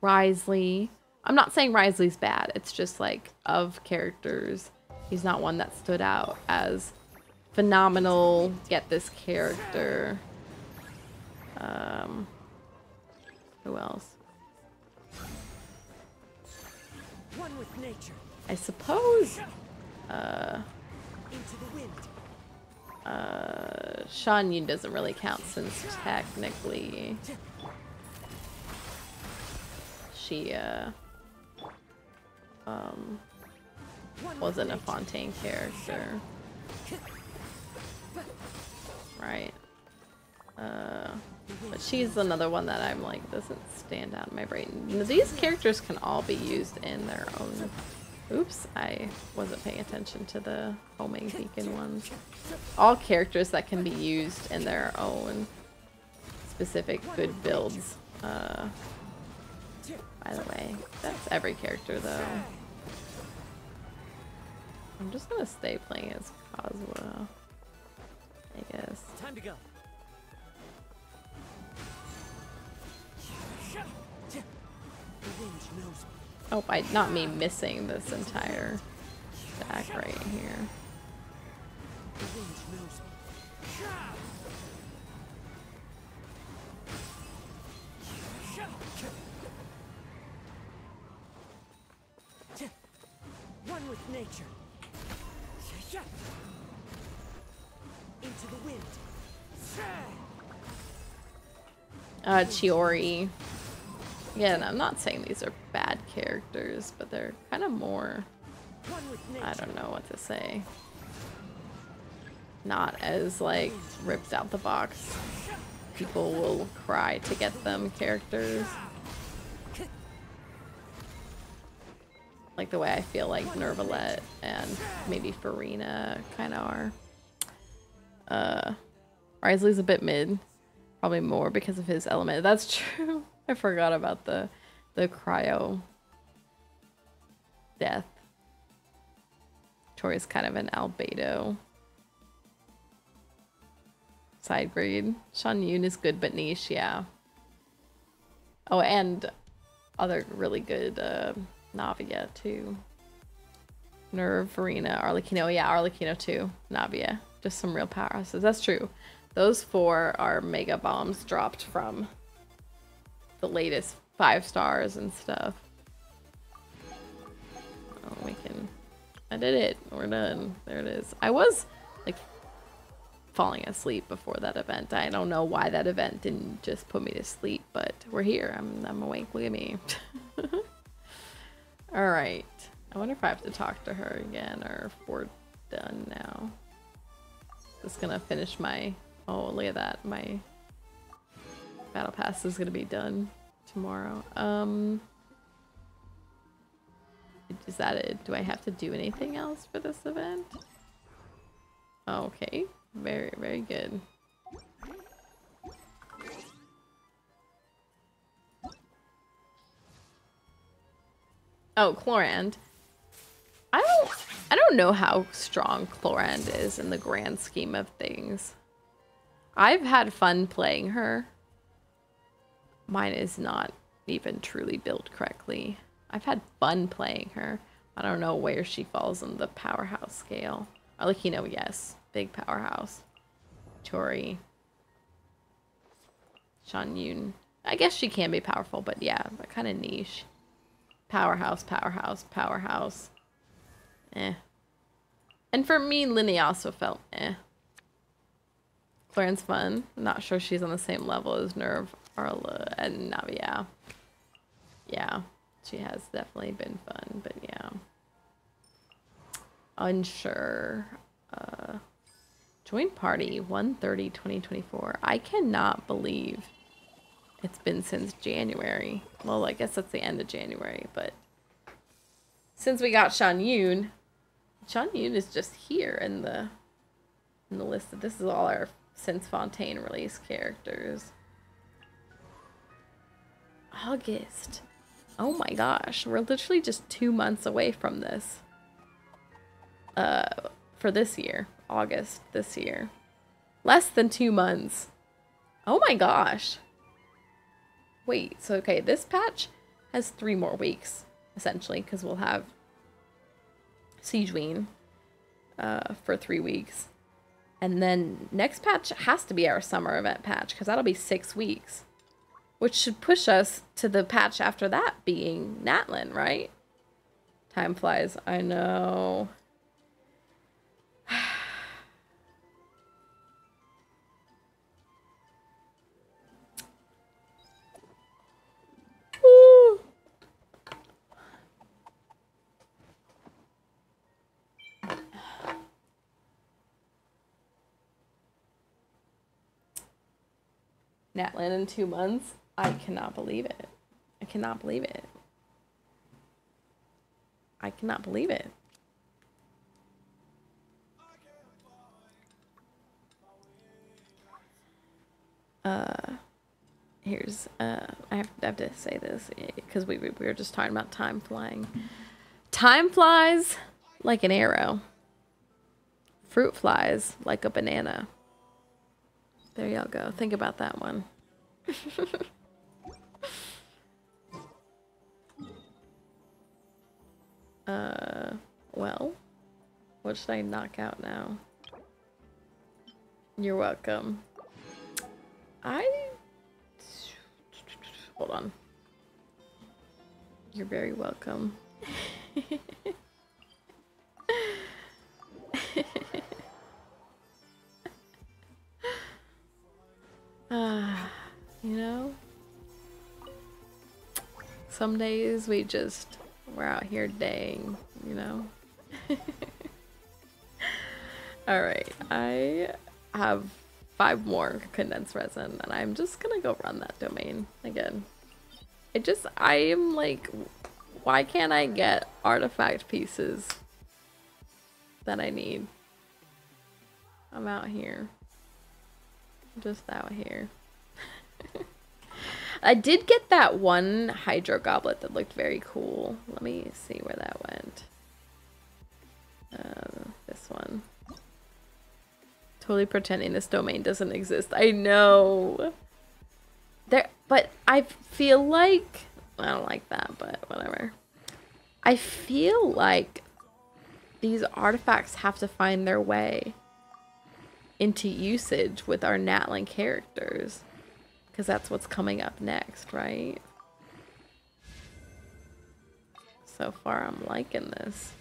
Risley. I'm not saying Risley's bad. It's just like of characters, he's not one that stood out as phenomenal. Get this character. Who else? one with nature. I suppose. Into the wind. Shan Yun doesn't really count since technically she wasn't a Fontaine character, right? But she's another one that I'm like doesn't stand out in my brain. These characters can all be used in their own. Oops, I wasn't paying attention to the homing beacon ones. All characters that can be used in their own specific good builds. By the way, that's every character though. I'm just gonna stay playing as Kazuha, I guess. Time to go. The wind knows me. Oh, not me missing this entire stack right here. The wind knows me. One with nature. Into the wind. Chiori. Again, I'm not saying these are bad characters, but they're kind of more, I don't know what to say. Not as like ripped out the box. People will cry to get them characters. Like the way I feel like Nervalet and maybe Farina kind of are. Risley's a bit mid. Probably more because of his element. That's true. I forgot about the cryo death. Tori's kind of an albedo. Side grade. Shan Yun is good but niche, yeah. Oh, and other really good Navia too. Nerve, Farina, Arlecchino. Yeah, Arlecchino too. Navia. Just some real powerhouses. That's true. Those 4 are mega bombs dropped from the latest 5 stars and stuff. Oh, we can... I did it. We're done. There it is. I was, like, falling asleep before that event. I don't know why that event didn't just put me to sleep, but we're here. I'm awake. Look at me. Alright. I wonder if I have to talk to her again or if we're done now. Just gonna finish my... Oh, look at that. My battle pass is gonna be done tomorrow. Is that it? Do I have to do anything else for this event? Okay. Very, very good. Oh, Chlorand. I don't know how strong Chlorand is in the grand scheme of things. I've had fun playing her. Mine is not even truly built correctly. I've had fun playing her. I don't know where she falls on the powerhouse scale. Arlecchino, yes. Big powerhouse. Tori. Shan Yun. I guess she can be powerful, but yeah, but kind of niche. Powerhouse, powerhouse, powerhouse. Eh. And for me, Linny also felt eh. Clarence fun. I'm not sure she's on the same level as Nerve, Arla, and Navia. Yeah, she has definitely been fun, but yeah. Unsure. Join party 1/30/2024. I cannot believe it's been since January. Well, I guess that's the end of January, but since we got Shan Yun is just here in the list. This is all our since Fontaine release characters. August. Oh my gosh, we're literally just 2 months away from this. For this year, August this year. Less than 2 months. Oh my gosh. Wait, so okay, this patch has 3 more weeks, essentially, because we'll have Siegeween for 3 weeks. And then next patch has to be our summer event patch, because that'll be 6 weeks. Which should push us to the patch after that being Natlin, right? Time flies, I know. Woo. Natlin in 2 months? I cannot believe it. I cannot believe it. I cannot believe it. Here's I have to say this because we were just talking about time flying. Time flies like an arrow. Fruit flies like a banana. There y'all go. Think about that one. Well, what should I knock out now? You're welcome. Hold on. You're very welcome. You know? Some days we're out here dang, you know? Alright, I have 5 more condensed resin, and I'm just gonna go run that domain again. I am like, why can't I get artifact pieces that I need? I'm out here. I'm just out here. I did get that one hydro goblet that looked very cool. Let me see where that went. This one. Totally pretending this domain doesn't exist. I know. But I feel like I don't like that, but whatever. I feel like these artifacts have to find their way into usage with our Natlan characters. Because that's what's coming up next, right? So far, I'm liking this.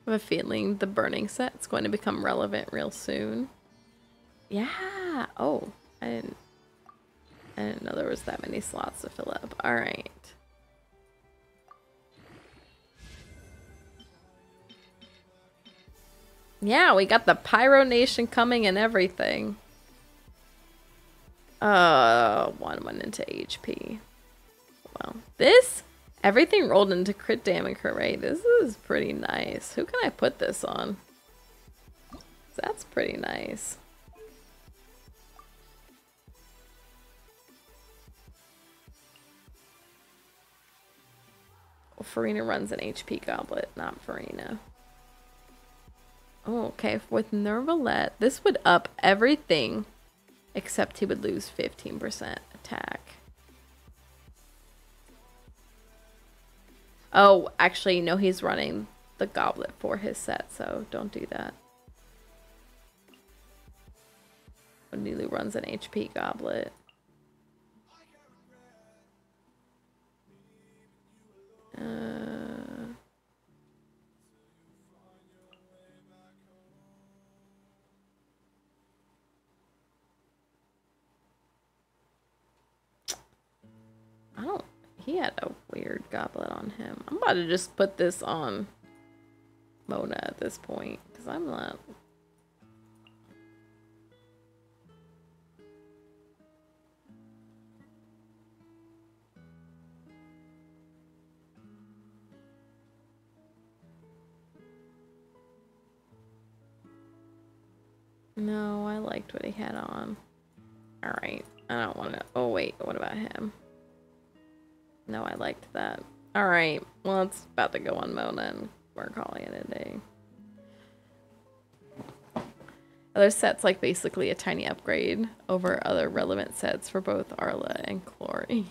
I have a feeling the burning set's going to become relevant real soon. Yeah. Oh, I didn't know there was that many slots to fill up. All right. Yeah, we got the Pyro Nation coming and everything. One went into HP. Well, this, everything rolled into crit damage, right? This is pretty nice. Who can I put this on? That's pretty nice. Well, Farina runs an HP goblet, not Farina. Oh, okay. With FriYAY, this would up everything except he would lose 15% attack. Oh, actually, no, he's running the goblet for his set, so don't do that. Onilu runs an HP goblet. I don't... He had a weird goblet on him. I'm about to just put this on Mona at this point, because I'm not... No, I liked what he had on. Alright, I don't want to... Oh, wait, what about him? No, I liked that. Alright, well, it's about to go on Mona, and we're calling it a day. Other sets, like, basically a tiny upgrade over other relevant sets for both Arla and Clory.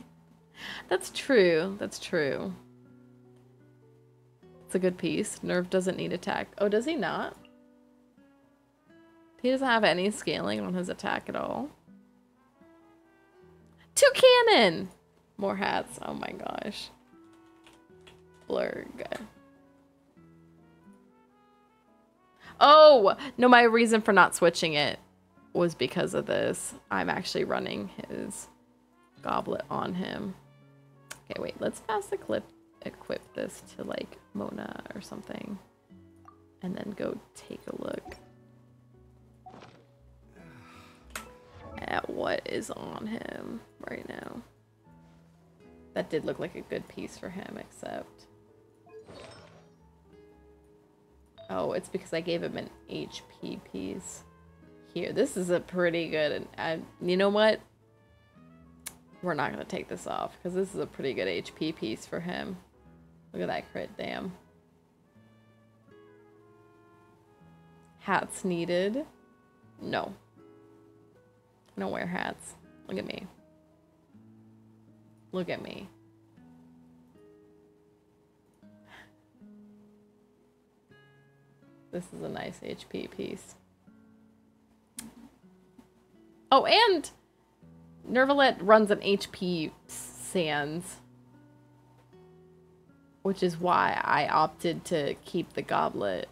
That's true, that's true. It's a good piece. Nerve doesn't need attack. Oh, does he not? He doesn't have any scaling on his attack at all. Two cannon! More hats. Oh my gosh. Blurg. Oh! No, my reason for not switching it was because of this. I'm actually running his goblet on him. Okay, wait. Let's fast equip this to, like, Mona or something. And then go take a look at what is on him right now. That did look like a good piece for him, except... Oh, it's because I gave him an HP piece. Here, this is a pretty good... And you know what? We're not going to take this off, because this is a pretty good HP piece for him. Look at that crit, damn. Hats needed? No. I don't wear hats. Look at me. Look at me. This is a nice HP piece. Oh, and FriYAY Let runs an HP Sands, which is why I opted to keep the Goblet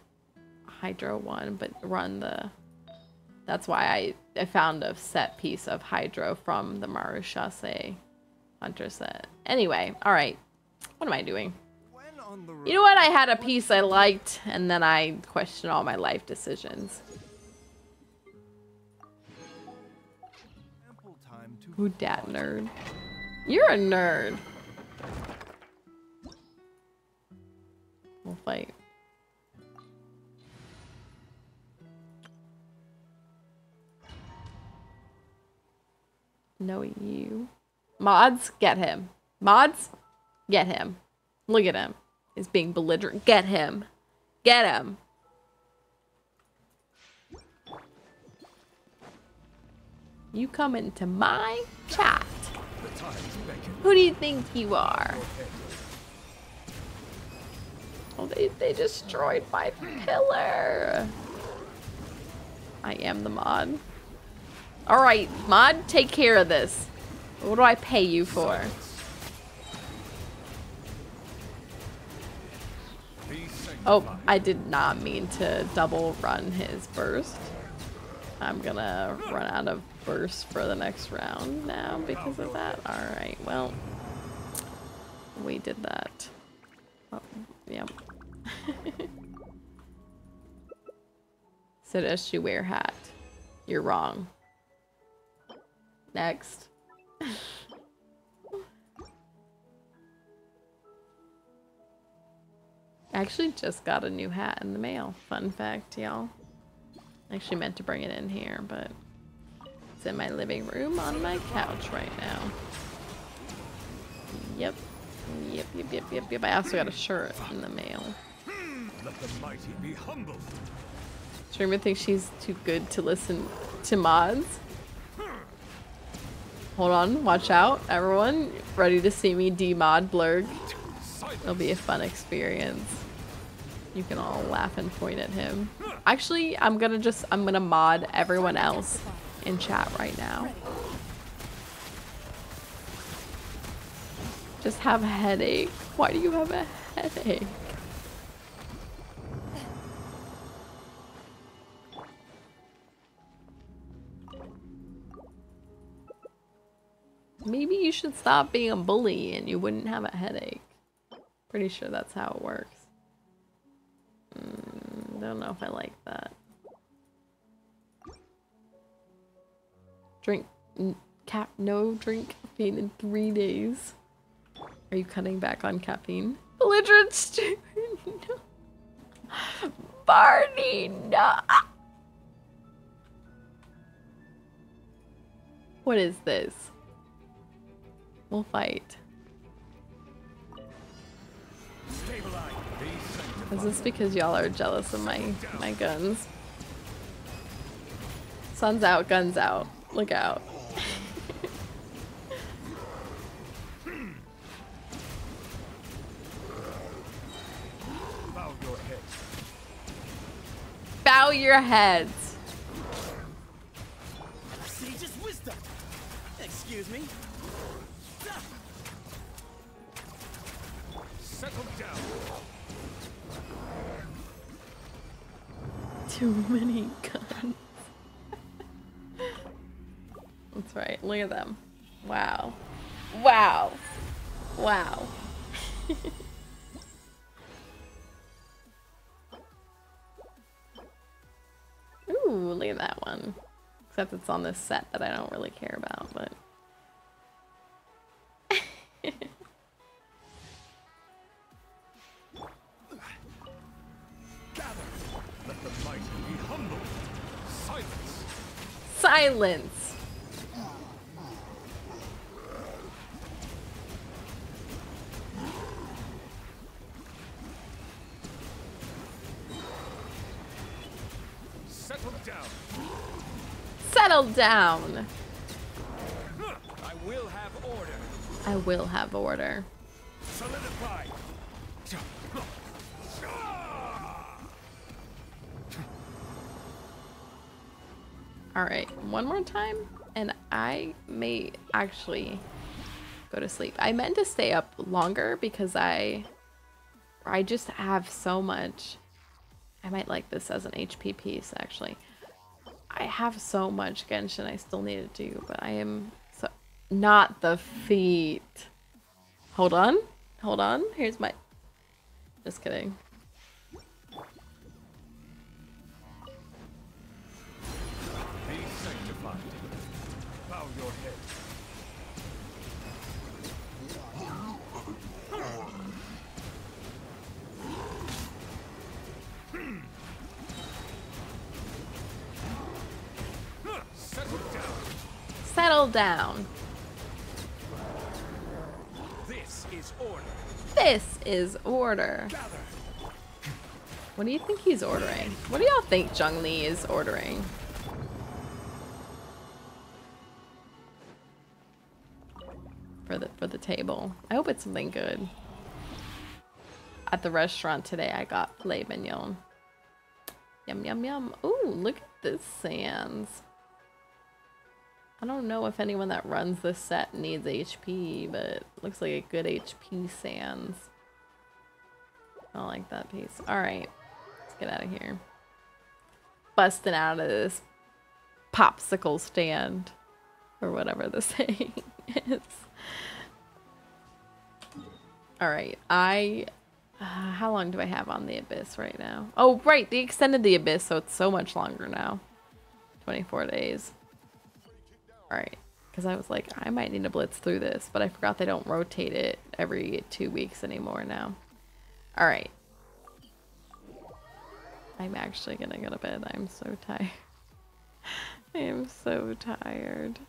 Hydro one, but run the... That's why I found a set piece of Hydro from the Maru Chasse Hunter set. Anyway, alright. What am I doing? You know what? I had a piece I liked, and then I questioned all my life decisions. Who dat nerd? You're a nerd. We'll fight. No, you. Mods, get him. Mods, get him. Look at him. He's being belligerent. Get him. Get him. You come into my chat. Who do you think you are? Oh, they destroyed my pillar. I am the mod. Alright, mod, take care of this. What do I pay you for? Oh, I did not mean to double run his burst. I'm gonna run out of burst for the next round now because of that. Alright, well, we did that. Oh, yep. So does she wear hat? You're wrong. Next. I actually just got a new hat in the mail. Fun fact, y'all. I actually meant to bring it in here, but it's in my living room on my couch right now. Yep. Yep. I also got a shirt in the mail. Let the mighty be humble. Streamer thinks she's too good to listen to mods. Hold on, watch out, everyone. Ready to see me demod Blurg? It'll be a fun experience. You can all laugh and point at him. Actually, I'm gonna mod everyone else in chat right now. Just have a headache. Why do you have a headache? Maybe you should stop being a bully and you wouldn't have a headache. Pretty sure that's how it works. Don't know if I like that. No drink caffeine in 3 days. Are you cutting back on caffeine? Belligerent stew. No. Barney, no. What is this? We'll fight. Is this because y'all are jealous of my guns? Sun's out, guns out. Look out. Bow your head. Bow your heads. Sage's wisdom. Excuse me. Settle down. Too many guns. That's right. Look at them. Wow. Wow. Wow. Ooh, look at that one. Except it's on this set that I don't really care about, but... Let the mighty be humble. Silence. Silence! Settle down. Settle down! I will have order. I will have order. Solidify. Alright, one more time, and I may actually go to sleep. I meant to stay up longer because I just have so much. I might like this as an HP piece, actually. I have so much Genshin I still need to do, but I am so... Not the feet. Hold on. Hold on. Here's my... Just kidding. Be sanctified. Bow your head. Settle Settle down. This is order. This is order. Gather. What do you think he's ordering? What do y'all think Zhongli is ordering? For the table. I hope it's something good. At the restaurant today, I got filet mignon. Yum, yum, yum. Ooh, look at this Sans. I don't know if anyone that runs this set needs HP, but it looks like a good HP Sans. I like that piece. Alright, let's get out of here. Busting out of this popsicle stand. Or whatever the saying is. Alright, how long do I have on the Abyss right now? Oh, right, they extended the Abyss, so it's so much longer now. 24 days. Alright, because I was like, I might need to blitz through this, but I forgot they don't rotate it every 2 weeks anymore now. Alright. I'm actually gonna go to bed. I'm so tired. I am so tired.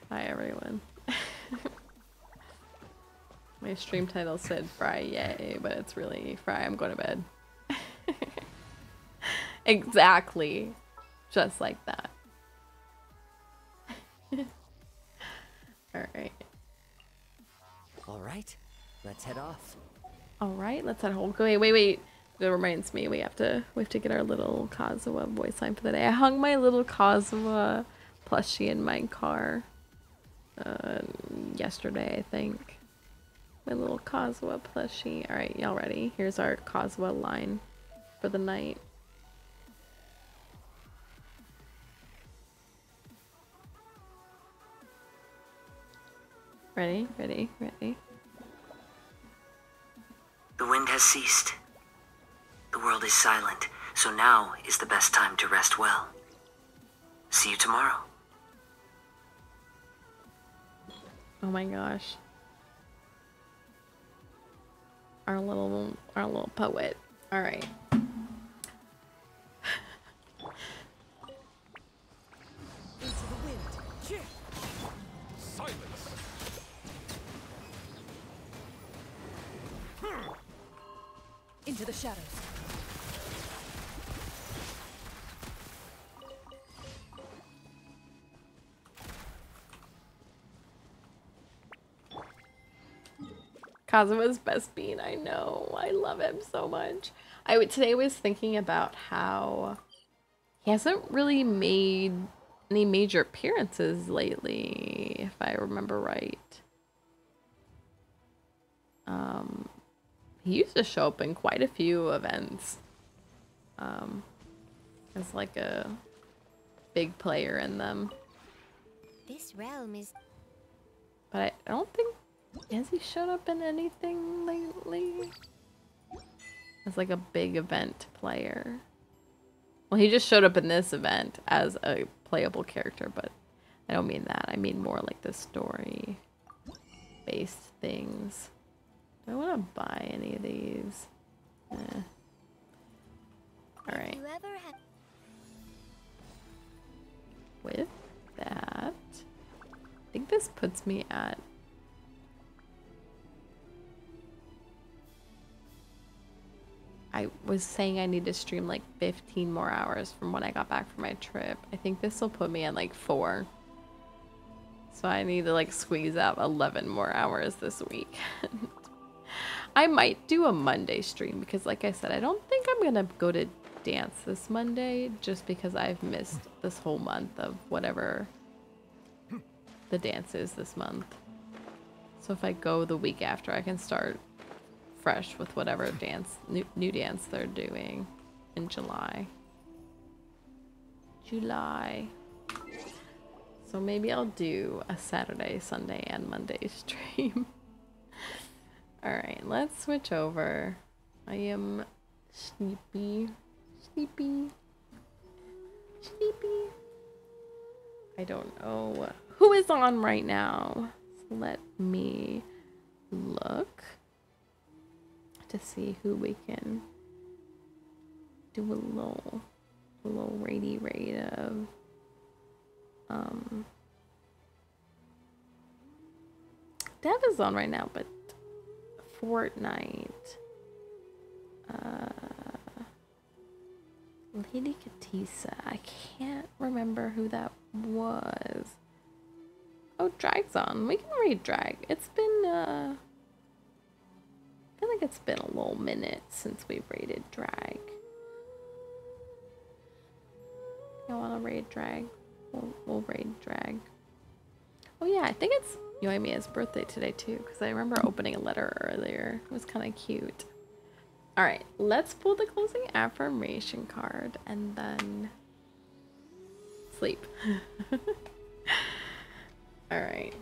Hi everyone. My stream title said FriYAY, but it's really Fry, I'm going to bed. Exactly. Just like that. Alright. Alright, let's head off. Alright, let's head home. Wait. That reminds me, we have to get our little Kazuha voice line for the day. I hung my little Kazuha plushie in my car yesterday, I think. My little Kazuha plushie. Alright, y'all ready? Here's our Kazuha line for the night. Ready? The wind has ceased. The world is silent, so now is the best time to rest well. See you tomorrow. Oh my gosh. Our little poet. All right. Into the wind. Silence. Into the shadows. Kazuma's best bean, I know. I love him so much. Today was thinking about how he hasn't really made any major appearances lately, if I remember right. He used to show up in quite a few events. As like a big player in them. This realm is... But I don't think... Has he showed up in anything lately? As like a big event player. Well, he just showed up in this event as a playable character, but I don't mean that. I mean more like the story-based things. Do I want to buy any of these? Alright. You ever had... With that, I think this puts me at... I was saying I need to stream like 15 more hours from when I got back from my trip. I think this will put me at like 4. So I need to like squeeze out 11 more hours this week. I might do a Monday stream because like I said, I don't think I'm gonna go to dance this Monday just because I've missed this whole month of whatever the dance is this month. So if I go the week after, I can start fresh with whatever dance, new dance they're doing in July. So maybe I'll do a Saturday, Sunday, and Monday stream. Alright, let's switch over. I am sleepy. I don't know who is on right now. So let me look to see who we can do a little raidy raid of. Dev is on right now, but Fortnite. Lady Katisa. I can't remember who that was. Oh, Drag's on. We can raid Drag. It's been, I feel like it's been a little minute since we raided Drag. I want to raid Drag. We'll raid Drag. Oh yeah, I think it's Yoimiya's birthday today too, because I remember opening a letter earlier. It was kind of cute. Alright, let's pull the closing affirmation card and then sleep. Alright.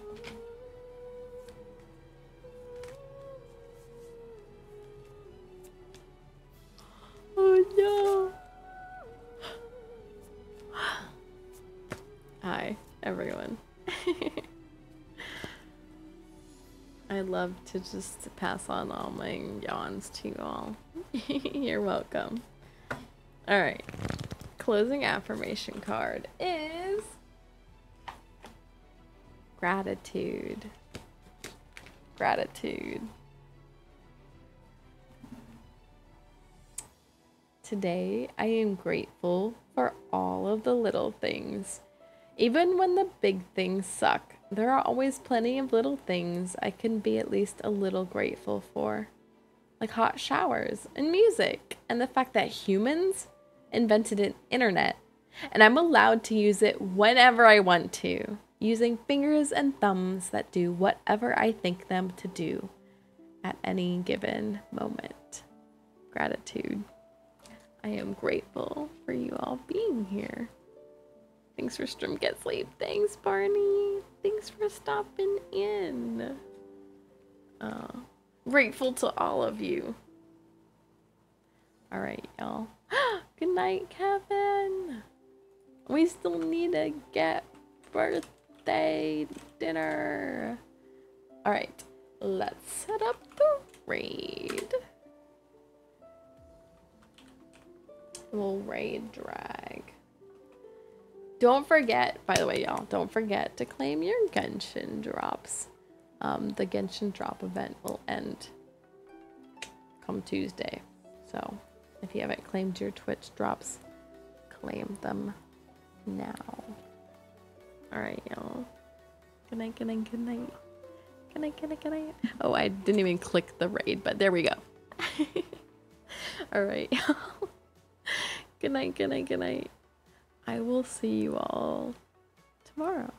Oh no! Hi, everyone. I love to just pass on all my yawns to you all. You're welcome. Alright. Closing affirmation card is gratitude. Gratitude. Today, I am grateful for all of the little things. Even when the big things suck, there are always plenty of little things I can be at least a little grateful for. Like hot showers and music and the fact that humans invented an internet and I'm allowed to use it whenever I want to, using fingers and thumbs that do whatever I think them to do at any given moment. Gratitude. I am grateful for you all being here. Thanks for stream get sleep. Thanks, Barney. Thanks for stopping in. Grateful to all of you. Alright, y'all. Good night, Kevin. We still need to get birthday dinner. Alright, let's set up the raid. We'll raid Drag. Don't forget, by the way, y'all, don't forget to claim your Genshin drops. The Genshin drop event will end come Tuesday. So if you haven't claimed your Twitch drops, claim them now. Alright, y'all. Good night, good night, good night. Good night, good night, good night. Oh, I didn't even click the raid, but there we go. Alright, y'all. Good night, good night, good night. I will see you all tomorrow.